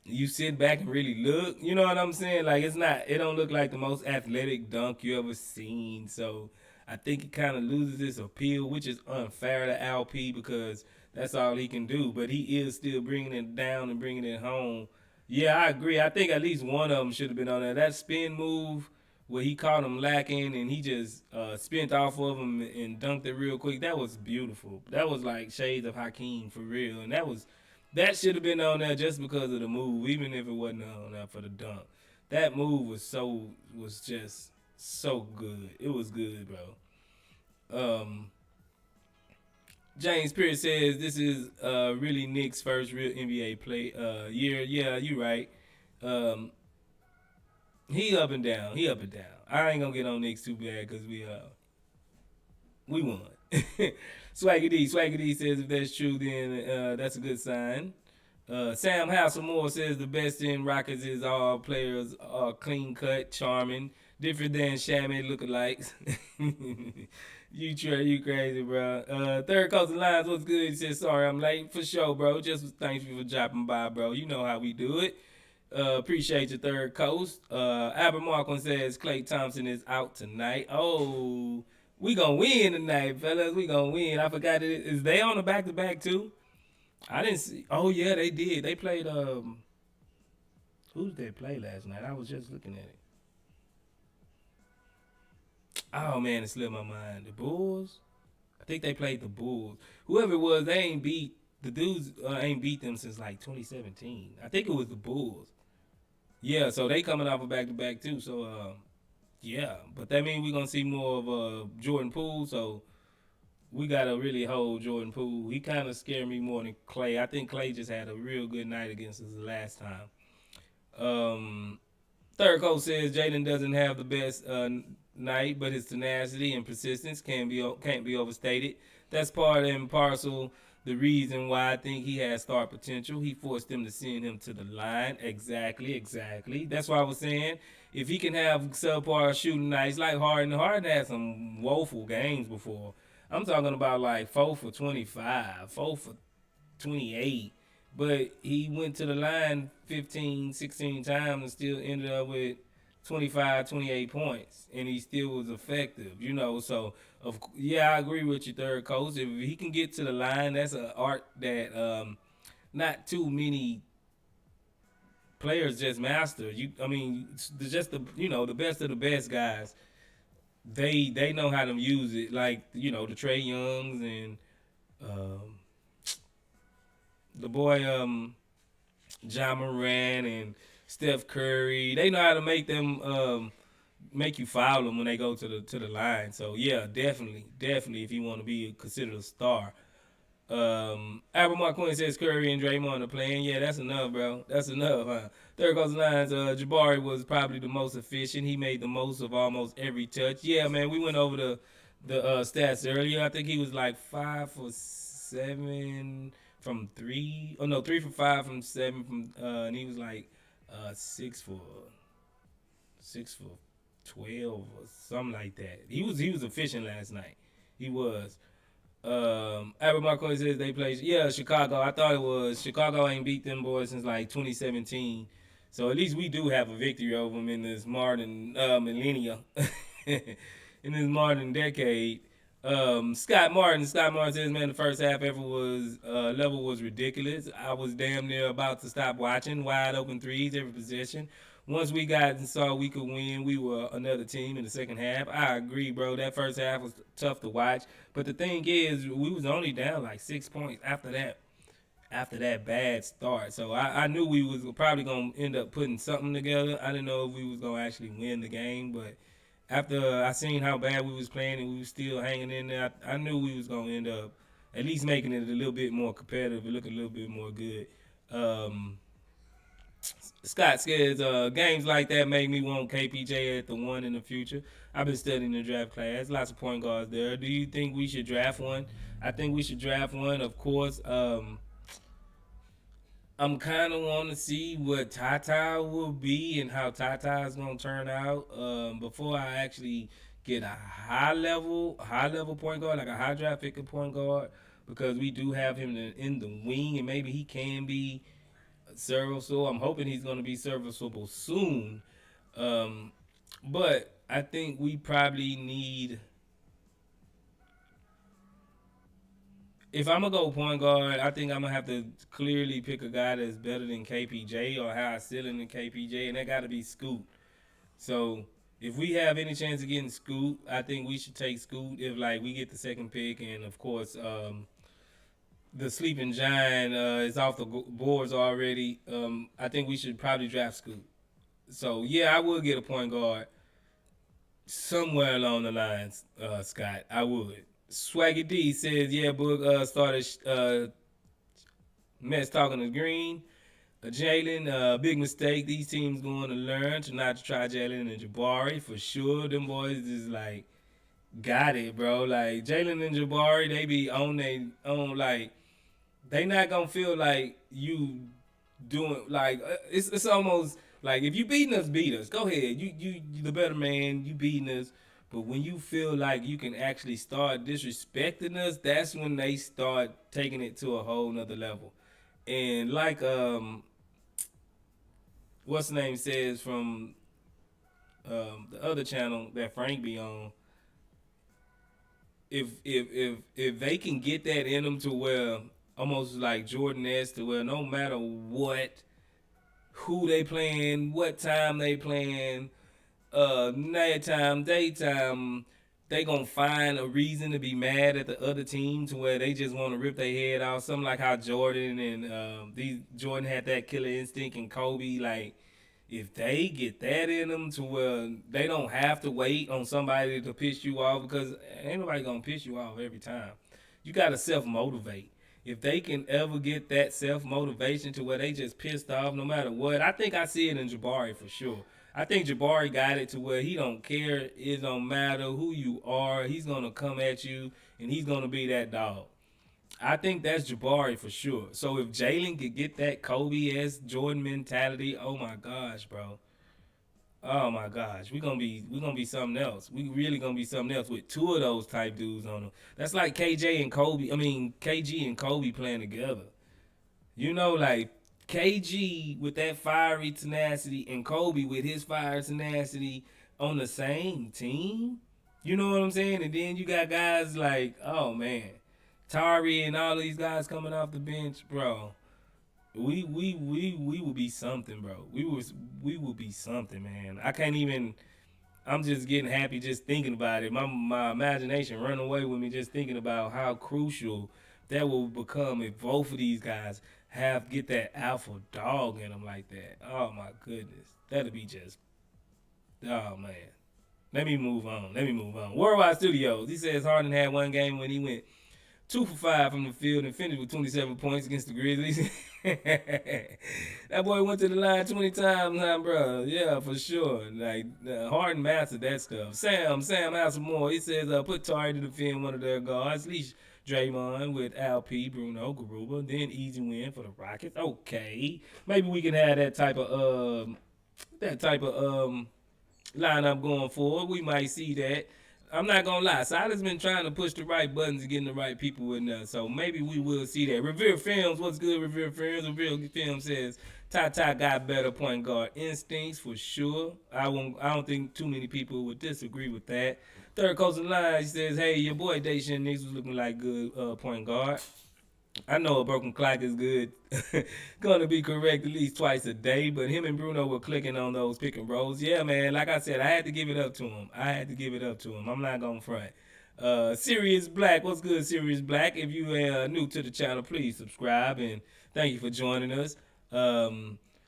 you sit back and really look. You know what I'm saying? Like, it don't look like the most athletic dunk you ever seen. So I think it kind of loses its appeal, which is unfair to LP because that's all he can do. But he is still bringing it down and bringing it home. Yeah, I agree. I think at least one of them should have been on there. That spin move where he caught him lacking and he just spent off of him and dunked it real quick, that was beautiful. That was like shades of Hakeem for real. And that should have been on there just because of the move, even if it wasn't on there for the dunk. That move was just so good. It was good, bro. James Pierce says this is really Nick's first real NBA play year. Yeah, you right. He up and down. I ain't gonna get on Knicks too bad because we won. Swaggy D says if that's true, then that's a good sign. Sam Hasselmore says the best in Rockets is all players are clean cut, charming, different than Shamit lookalikes. You crazy, bro. Third Coast Lines, what's good? He says sorry I'm late for sure, bro. Just thanks for dropping by, bro. You know how we do it. Appreciate your Third Coast. Albert Marklin says Klay Thompson is out tonight. Oh, we gonna win tonight, fellas. We gonna win. I forgot it. Is they on the back-to-back too? I didn't see. Oh yeah, they did. They played. Who did they play last night? I was just looking at it. Oh man, it slipped my mind. The Bulls. I think they played the Bulls. Whoever it was, they ain't beat. The dudes ain't beat them since like 2017. I think it was the Bulls. Yeah, so they coming off a back-to-back too. So Yeah, but that means we're gonna see more of Jordan Poole. So we gotta really hold Jordan Poole. He kind of scared me more than Clay. I think Clay just had a real good night against us last time. Third coach says Jalen doesn't have the best night, but his tenacity and persistence can't be overstated. That's part and parcel the reason why I think he has star potential. He forced them to send him to the line. Exactly. That's why I was saying if he can have subpar shooting nights like Harden had some woeful games before. I'm talking about like 4 for 25, 4 for 28. But he went to the line 15, 16 times and still ended up with 25, 28 points. And he still was effective, So, I agree with your third coach. If he can get to the line, that's an art that not too many players just master. The best of the best guys, they know how to use it. Like, the Trey Youngs and the boy John Moran and Steph Curry. They know how to make them make you foul them when they go to the line. So yeah, definitely, if you want to be considered a star. Albert Marquin says Curry and Draymond are playing. Yeah, that's enough, bro. That's enough, huh? Third goes lines. Jabari was probably the most efficient. He made the most of almost every touch. Yeah, man, we went over the stats earlier. I think he was like 5 for 7 from 3. Oh no, 3 for 5 from 7 from and he was like 6 for 12 or something like that. He was efficient last night. He was. Albert Marco says they play. Yeah, Chicago. I thought it was Chicago ain't beat them boys since like 2017. So at least we do have a victory over them in this modern millennia, in this modern decade. Scott Martin says, man, the first half level was ridiculous. I was damn near about to stop watching. Wide open threes every possession. Once we got and saw we could win, we were another team in the second half. I agree, bro. That first half was tough to watch. But the thing is, we was only down like 6 points after that bad start. So I knew we was probably going to end up putting something together. I didn't know if we was going to actually win the game. But after I seen how bad we was playing and we was still hanging in there, I knew we was going to end up at least making it a little bit more competitive and look a little bit more good. Scott says, games like that make me want KPJ at the 1 in the future. I've been studying the draft class. Lots of point guards there. Do you think we should draft one? I think we should draft one, of course. I'm kind of want to see what Tata will be and how Tata is going to turn out before I actually get a high level point guard, like a high draft pick point guard, because we do have him in the wing and maybe he can be serviceable. I'm hoping he's going to be serviceable soon. But I think we probably need, if I'm going to go point guard, I think I'm going to have to clearly pick a guy that's better than KPJ or higher ceiling than KPJ, and that got to be Scoot. So if we have any chance of getting Scoot, I think we should take Scoot if we get the second pick, and of course the sleeping giant is off the boards already. I think we should probably draft Scoot. So yeah, I would get a point guard somewhere along the lines, Scott. I would. Swaggy D says, yeah, Book started mess talking to Green. Jalen, big mistake. These teams going to learn to not to try Jalen and Jabari for sure. Them boys is got it, bro. Like Jalen and Jabari, they be on they own they not gonna feel like you doing it's almost like if you beat us. Go ahead, you the better man. You beating us, but when you feel like you can actually start disrespecting us, that's when they start taking it to a whole nother level. And what's the name says from the other channel that Frank be on. If they can get that in them to where almost like Jordan-esque to where no matter who they playing, what time they playing, nighttime, daytime, they gonna find a reason to be mad at the other team to where they just want to rip their head off. Something like how Jordan and Jordan had that killer instinct and Kobe, If they get that in them to where they don't have to wait on somebody to piss you off, because ain't nobody gonna piss you off every time. You gotta self motivate. If they can ever get that self motivation to where they just pissed off no matter what, I think I see it in Jabari for sure. I think Jabari got it to where he don't care. It don't matter who you are. He's gonna come at you and he's gonna be that dog. I think that's Jabari for sure. So if Jalen could get that Kobe-esque Jordan mentality, oh my gosh, bro. Oh my gosh, we're gonna be something else. We really gonna be something else with two of those type dudes on them. That's like KG and Kobe playing together. You know, like KG with that fiery tenacity and Kobe with his fire tenacity on the same team. You know what I'm saying? And then you got guys like, oh man, Tari and all these guys coming off the bench, bro. We will be something, bro. We will be something, man. I can't even. I'm just getting happy just thinking about it. My imagination run away with me just thinking about how crucial that will become if both of these guys get that alpha dog in them like that. Oh my goodness, that'll be just. Oh man. Let me move on. Worldwide Studios. He says Harden had one game when he went 2 for 5 from the field and finished with 27 points against the Grizzlies. That boy went to the line 20 times, huh, bro? Yeah, for sure. Like, Harden mastered that stuff. Sam has some more. He says, put Tari to defend one of their guards. Leash Draymond with Al P, Bruno, Garuba. Then easy win for the Rockets. Okay. Maybe we can have that type of lineup going forward. We might see that. I'm not gonna lie, Silas been trying to push the right buttons and getting the right people in there, so maybe we will see that. Revere Films, what's good, Revere Films? Revere Films says Ty got better point guard instincts for sure. I don't think too many people would disagree with that. Third Coastal Line says, hey, your boy Daishan Nix was looking like good point guard. I know a broken clock is good. Gonna be correct at least twice a day, but him and Bruno were clicking on those pick and rolls. Yeah, man, like I said, I had to give it up to him. I'm not gonna front. Sirius Black, what's good, Sirius Black? If you are new to the channel, please subscribe and thank you for joining us.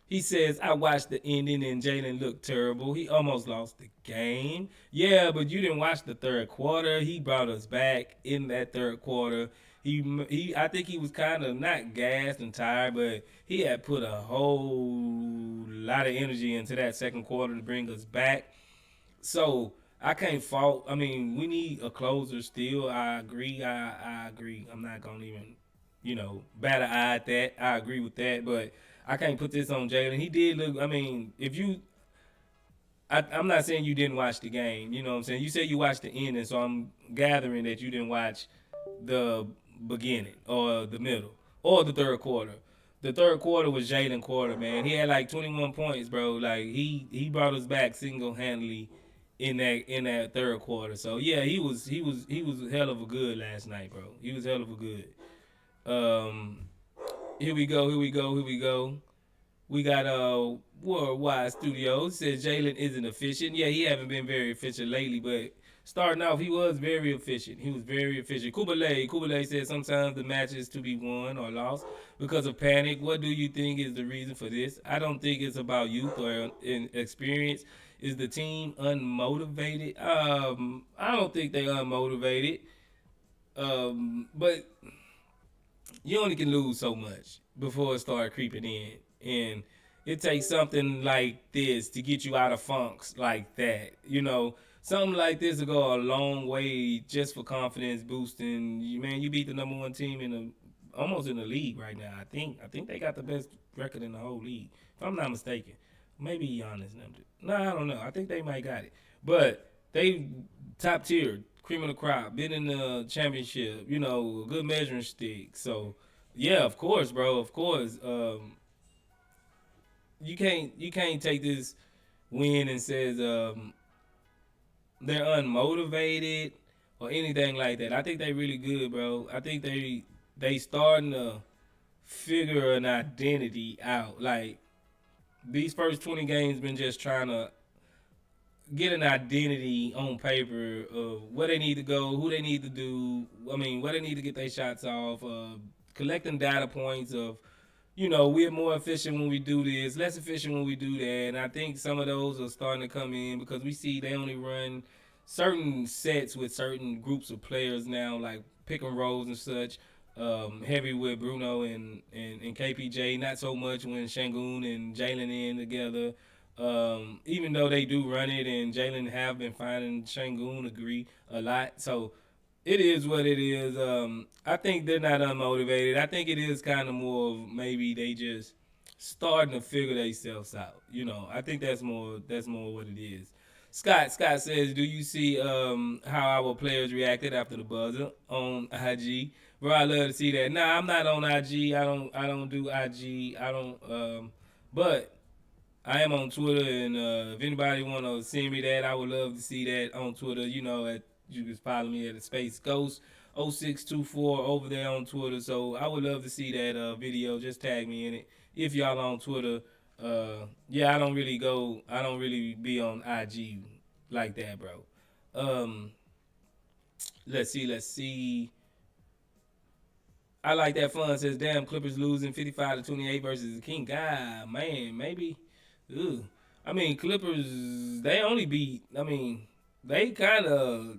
He says, I watched the ending and Jalen looked terrible. He almost lost the game. Yeah, but you didn't watch the third quarter. He brought us back in that third quarter. I think he was kind of not gassed and tired, but he had put a whole lot of energy into that second quarter to bring us back. So I can't fault. I mean, we need a closer still. I agree. I agree. I'm not gonna even, bat an eye at that. I agree with that, but I can't put this on Jalen. He did look. I mean, I'm not saying you didn't watch the game. You know what I'm saying? You said you watched the ending, so I'm gathering that you didn't watch the beginning or the middle or the third quarter. The third quarter was Jalen quarter, man. He had like 21 points, bro. Like he brought us back single-handedly in that third quarter. So yeah, he was hell of a good last night, bro. He was hell of a good. Here we go. We got Worldwide Studios. Says Jalen isn't efficient. Yeah, he haven't been very efficient lately, but starting off, he was very efficient. Kubalay said sometimes the matches to be won or lost because of panic. What do you think is the reason for this? I don't think it's about youth or experience. Is the team unmotivated? I don't think they unmotivated. But you only can lose so much before it starts creeping in. And it takes something like this to get you out of funks like that. Something like this will go a long way just for confidence boosting. You beat the number one team almost in the league right now. I think they got the best record in the whole league, if I'm not mistaken. Maybe Giannis named it. No, I don't know. I think they might got it. But they top tier, cream of the crop, been in the championship. A good measuring stick. So yeah, of course, bro. Of course. You can't take this win and says they're unmotivated or anything like that. I think they really good, bro. I think they starting to figure an identity out. Like these first 20 games been just trying to get an identity on paper of where they need to go, who they need to do. Where they need to get their shots off. Collecting data points of we're more efficient when we do this, less efficient when we do that. And I think some of those are starting to come in because we see they only run certain sets with certain groups of players now, like pick and rolls and such. Heavy with Bruno and KPJ, not so much when Shangun and Jalen in together. Even though they do run it, and Jalen have been finding Shangun agree a lot. So it is what it is. I think they're not unmotivated. I think it is kind of more of maybe they just starting to figure themselves out. I think that's more what it is. Scott says, do you see how our players reacted after the buzzer on IG? Bro, I love to see that. Nah, I'm not on IG. I don't do IG. I don't but I am on Twitter, and if anybody want to send me that, I would love to see that on Twitter. You can follow me at Space Ghost 0624 over there on Twitter. So I would love to see that video. Just tag me in it if y'all on Twitter. Yeah, I don't really be on IG like that, bro. Let's see. I like that fun. Says, damn, Clippers losing 55-28 versus the King. God, man, maybe. Ugh. I mean, Clippers, they only beat, they kind of,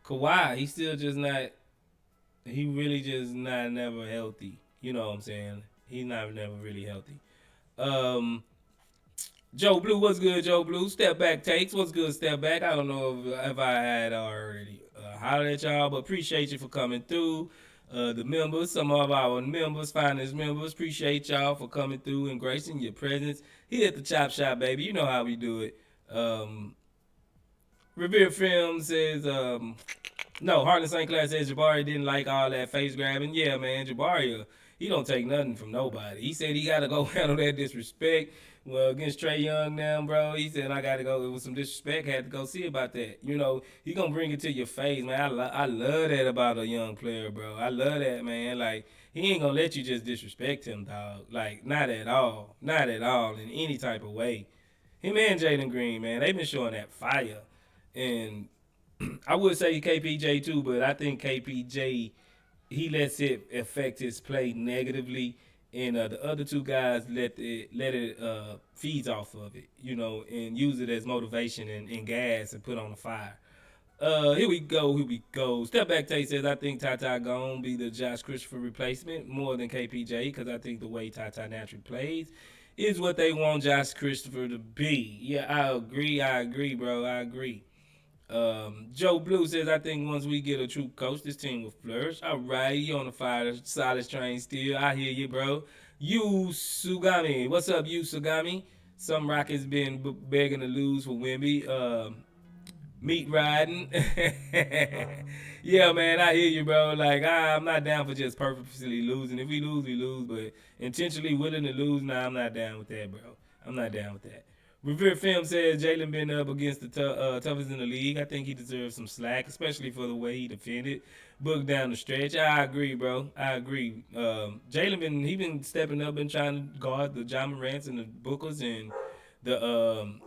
Kawhi, he really just not never healthy. You know what I'm saying? He's not never really healthy. Joe Blue, what's good, Joe Blue? Step back takes, what's good, step back? I don't know if I had already hollered at y'all, but appreciate you for coming through. The members, some of our members, finest members, appreciate y'all for coming through and gracing your presence here at the Chop Shop, baby. You know how we do it. Revere Film says, no, Harlan St. Clair says Jabari didn't like all that face grabbing. Yeah, man, Jabari, he don't take nothing from nobody. He said he got to go handle that disrespect. Well, against Trae Young now, bro, he said, I got to go. It was some disrespect. Had to go see about that. He going to bring it to your face, man. I love that about a young player, bro. I love that, man. Like, he ain't going to let you just disrespect him, dog. Like, not at all. Not at all in any type of way. Him and Jalen Green, man, they've been showing that fire. And I would say KPJ too, but I think KPJ, he lets it affect his play negatively. And the other two guys let it feeds off of it, and use it as motivation and gas and put on the fire. Here we go. Step back, Tate says, I think Tata gonna be the Josh Christopher replacement more than KPJ because I think the way Tata naturally plays is what they want Josh Christopher to be. Yeah, I agree, bro. I agree. Joe Blue says, I think once we get a true coach, this team will flourish. All right, you on the fire, solid train still. I hear you, bro. You Sugami. What's up, you Sugami? Some Rockets been begging to lose for Wemby. Meat riding. Yeah, man, I hear you, bro. Like, I'm not down for just purposely losing. If we lose, we lose. But intentionally willing to lose, nah, I'm not down with that, bro. I'm not down with that. Revere Film says Jalen been up against the toughest in the league. I think he deserves some slack, especially for the way he defended. Book down the stretch. I agree, bro. I agree. Jalen been stepping up and trying to guard the John Morants and the Bookers and the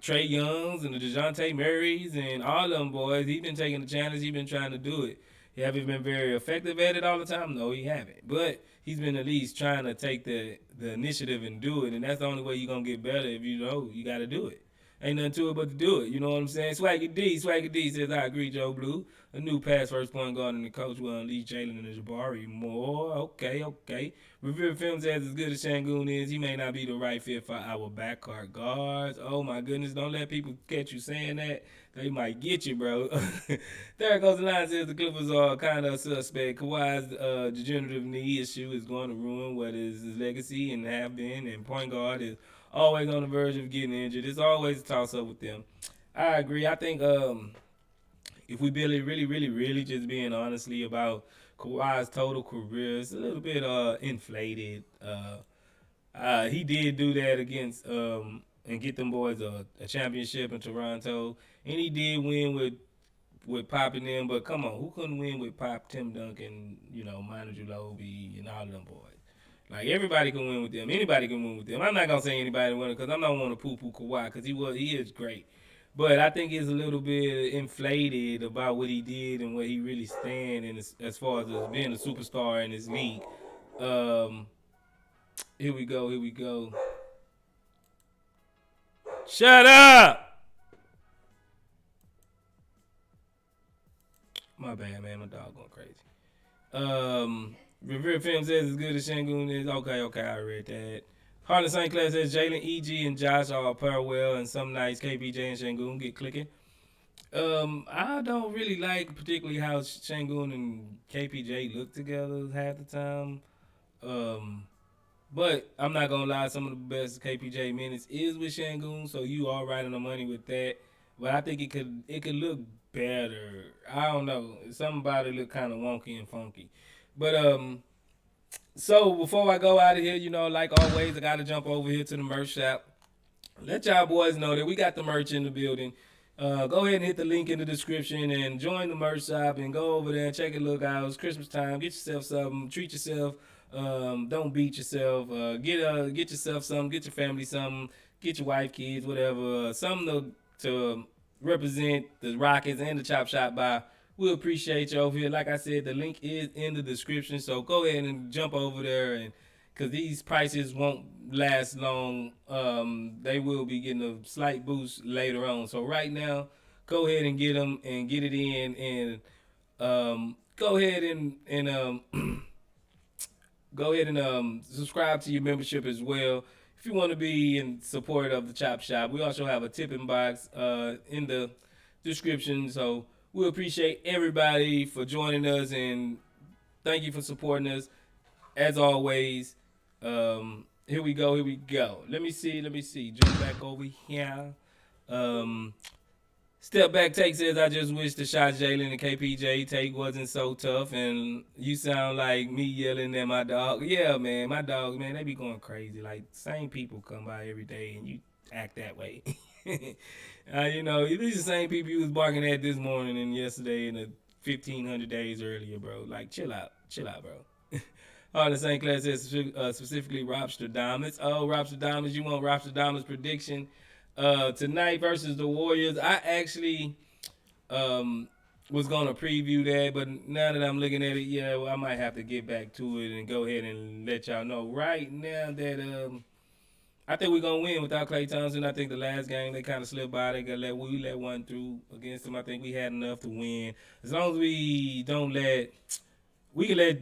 Trey Youngs and the DeJounte Murrays and all of them boys. He been taking the challenge. He been trying to do it. He haven't been very effective at it all the time. No, he haven't. But he's been at least trying to take the initiative and do it. And that's the only way you're going to get better if you got to do it. Ain't nothing to it but to do it. You know what I'm saying? Swaggy D says, I agree, Joe Blue. A new pass first point guard and the coach will unleash Jalen and Jabari more. Okay. Revere Film says as good as Shangun is, he may not be the right fit for our backcourt guards. Oh my goodness, don't let people catch you saying that. They might get you, bro. There goes the line says the Clippers are kind of suspect. Kawhi's degenerative knee issue is going to ruin what is his legacy and have been, and point guard is always on the verge of getting injured. It's always a toss-up with them. I agree. I think if we really just being honestly about Kawhi's total career, it's a little bit inflated. He did do that against and get them boys a championship in Toronto, and he did win with Pop and them. But come on, who couldn't win with Pop, Tim Duncan, Manu Ginobili, and all them boys? Like, everybody can win with them. Anybody can win with them. I'm not gonna say anybody won it because I'm not want to poo-poo Kawhi because he is great. But I think it's a little bit inflated about what he did and what he really stand in as far as being a superstar in this league. Um, here we go. Here we go. Shut up! My bad, man. My dog going crazy. Revere Film says as good as Sengun is. Okay, I read that. Harlan St. Clair says Jalen, EG, and Josh all pair well, and some nights KPJ and Sengun get clicking. I don't really like particularly how Sengun and KPJ look together half the time. But I'm not gonna lie, some of the best KPJ minutes is with Sengun, so you are right on the money with that. But I think it could look better. I don't know. Something about it look kind of wonky and funky. But so before I go out of here, like always, I gotta jump over here to the merch shop. Let y'all boys know that we got the merch in the building. Go ahead and hit the link in the description and join the merch shop and go over there and check it. Look out, it's Christmas time. Get yourself something. Treat yourself. Don't beat yourself. Get yourself something. Get your family something. Get your wife, kids, whatever. Something to represent the Rockets and the Chop Shop by. We appreciate you over here. Like I said, the link is in the description. So go ahead and jump over there, and because these prices won't last long, they will be getting a slight boost later on. So right now, go ahead and get them and get it in, and go ahead and go ahead and subscribe to your membership as well. If you want to be in support of the Chop Shop, we also have a tipping box in the description. So we appreciate everybody for joining us, and thank you for supporting us. As always, here we go. Let me see. Jump back over here. Step back take says, I just wish the shot Jalen and KPJ take wasn't so tough, and you sound like me yelling at my dog. Yeah, man, my dogs, man, they be going crazy. Like, same people come by every day, and you act that way. These are the same people you was barking at this morning and yesterday and 1,500 days earlier, bro. Like, chill out, bro. The St. Clair says specifically Raptors. Oh, Raptors. You want Raptors prediction tonight versus the Warriors? I actually was going to preview that, but now that I'm looking at it, I might have to get back to it and go ahead and let y'all know right now that I think we're going to win without Klay Thompson. I think the last game they kind of slipped by. We let one through against them. I think we had enough to win. As long as we can let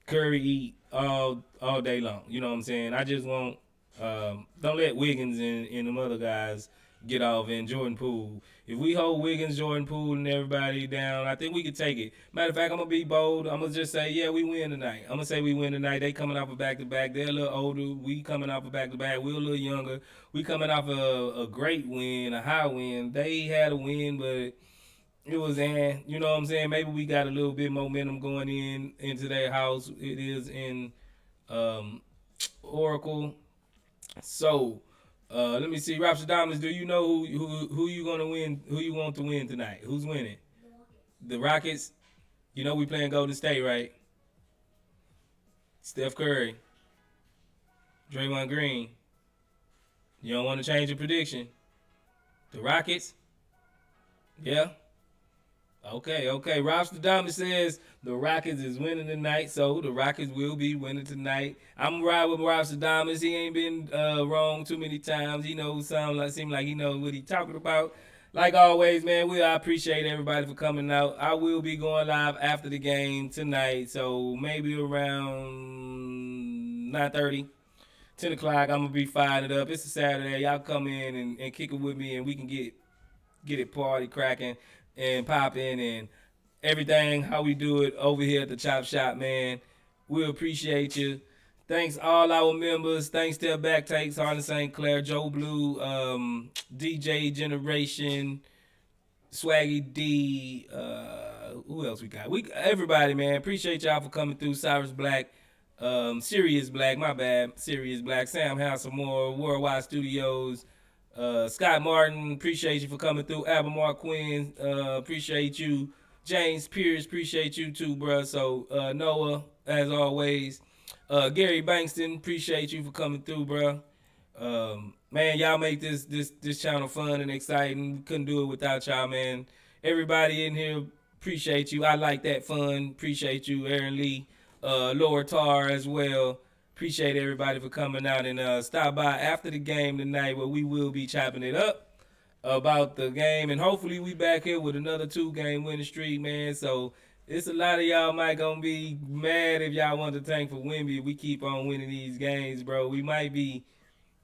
Curry eat all day long. You know what I'm saying? I just want don't let Wiggins and them other guys get off, and Jordan Poole. If we hold Wiggins, Jordan Poole, and everybody down, I think we can take it. Matter of fact, I'm going to be bold. I'm going to just say, we win tonight. I'm going to say we win tonight. They coming off a back-to-back. They're a little older. We coming off a back-to-back. We're a little younger. We coming off a great win, a high win. They had a win, but it was you know what I'm saying? Maybe we got a little bit momentum going into their house. It is in Oracle. So let me see, Raptors Diamonds. Do you know who you gonna win? Who you want to win tonight? Who's winning? The Rockets. You know we playing Golden State, right? Steph Curry, Draymond Green. You don't want to change your prediction. The Rockets. Yeah. Okay. Raptors Diamond says the Rockets is winning tonight, so the Rockets will be winning tonight. I'm riding with Raptors Diamonds. He ain't been wrong too many times. He seem like he knows what he talking about. Like always, man, I appreciate everybody for coming out. I will be going live after the game tonight, so maybe around 9:30, 10 o'clock, I'm gonna be firing it up. It's a Saturday. Y'all come in and kick it with me, and we can get it party cracking and popping and everything, how we do it over here at the Chop Shop, man. We appreciate you. Thanks all our members. Thanks to Back Takes, Harlan St. Clair, Joe Blue, DJ Generation, Swaggy D, who else we got? Everybody, man. Appreciate y'all for coming through. Cyrus Black, Sirius Black, my bad. Sirius Black, Sam Hasselmore, Worldwide Studios, Scott Martin, appreciate you for coming through. Albemarle Quinn, appreciate you. James Pierce, appreciate you too, bro. So Noah, as always. Gary Bankston, appreciate you for coming through, bro. Man, y'all make this channel fun and exciting. We couldn't do it without y'all, man. Everybody in here, appreciate you. I like that fun. Appreciate you, Aaron Lee, Laura Tar as well. Appreciate everybody for coming out and stop by after the game tonight, where we will be chopping it up about the game, and hopefully we back here with another 2-game winning streak, man. So it's a lot of y'all might gonna be mad if y'all want to tank for Wemby if we keep on winning these games, bro. We might be,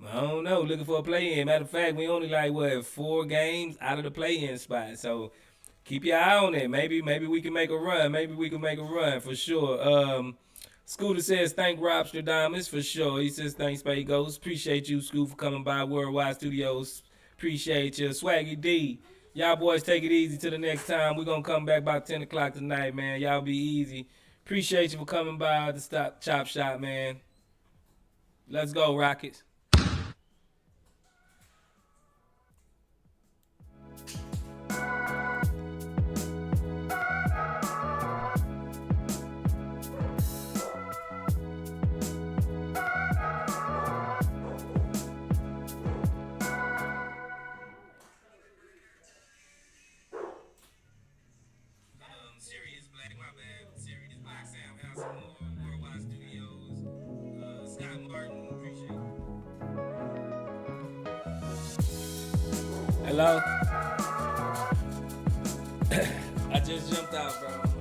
I don't know, looking for a play-in. Matter of fact, we only like 4 games out of the play-in spot. So keep your eye on it. Maybe we can make a run. Maybe we can make a run for sure. Scooter says, thank Robster Diamonds for sure. He says, thanks, Spade Ghost. Appreciate you, Scoot, for coming by Worldwide Studios. Appreciate you. Swaggy D. Y'all boys take it easy till the next time. We're going to come back about 10 o'clock tonight, man. Y'all be easy. Appreciate you for coming by the Stop Chop Shop, man. Let's go, Rockets. Hello? I just jumped out, bro.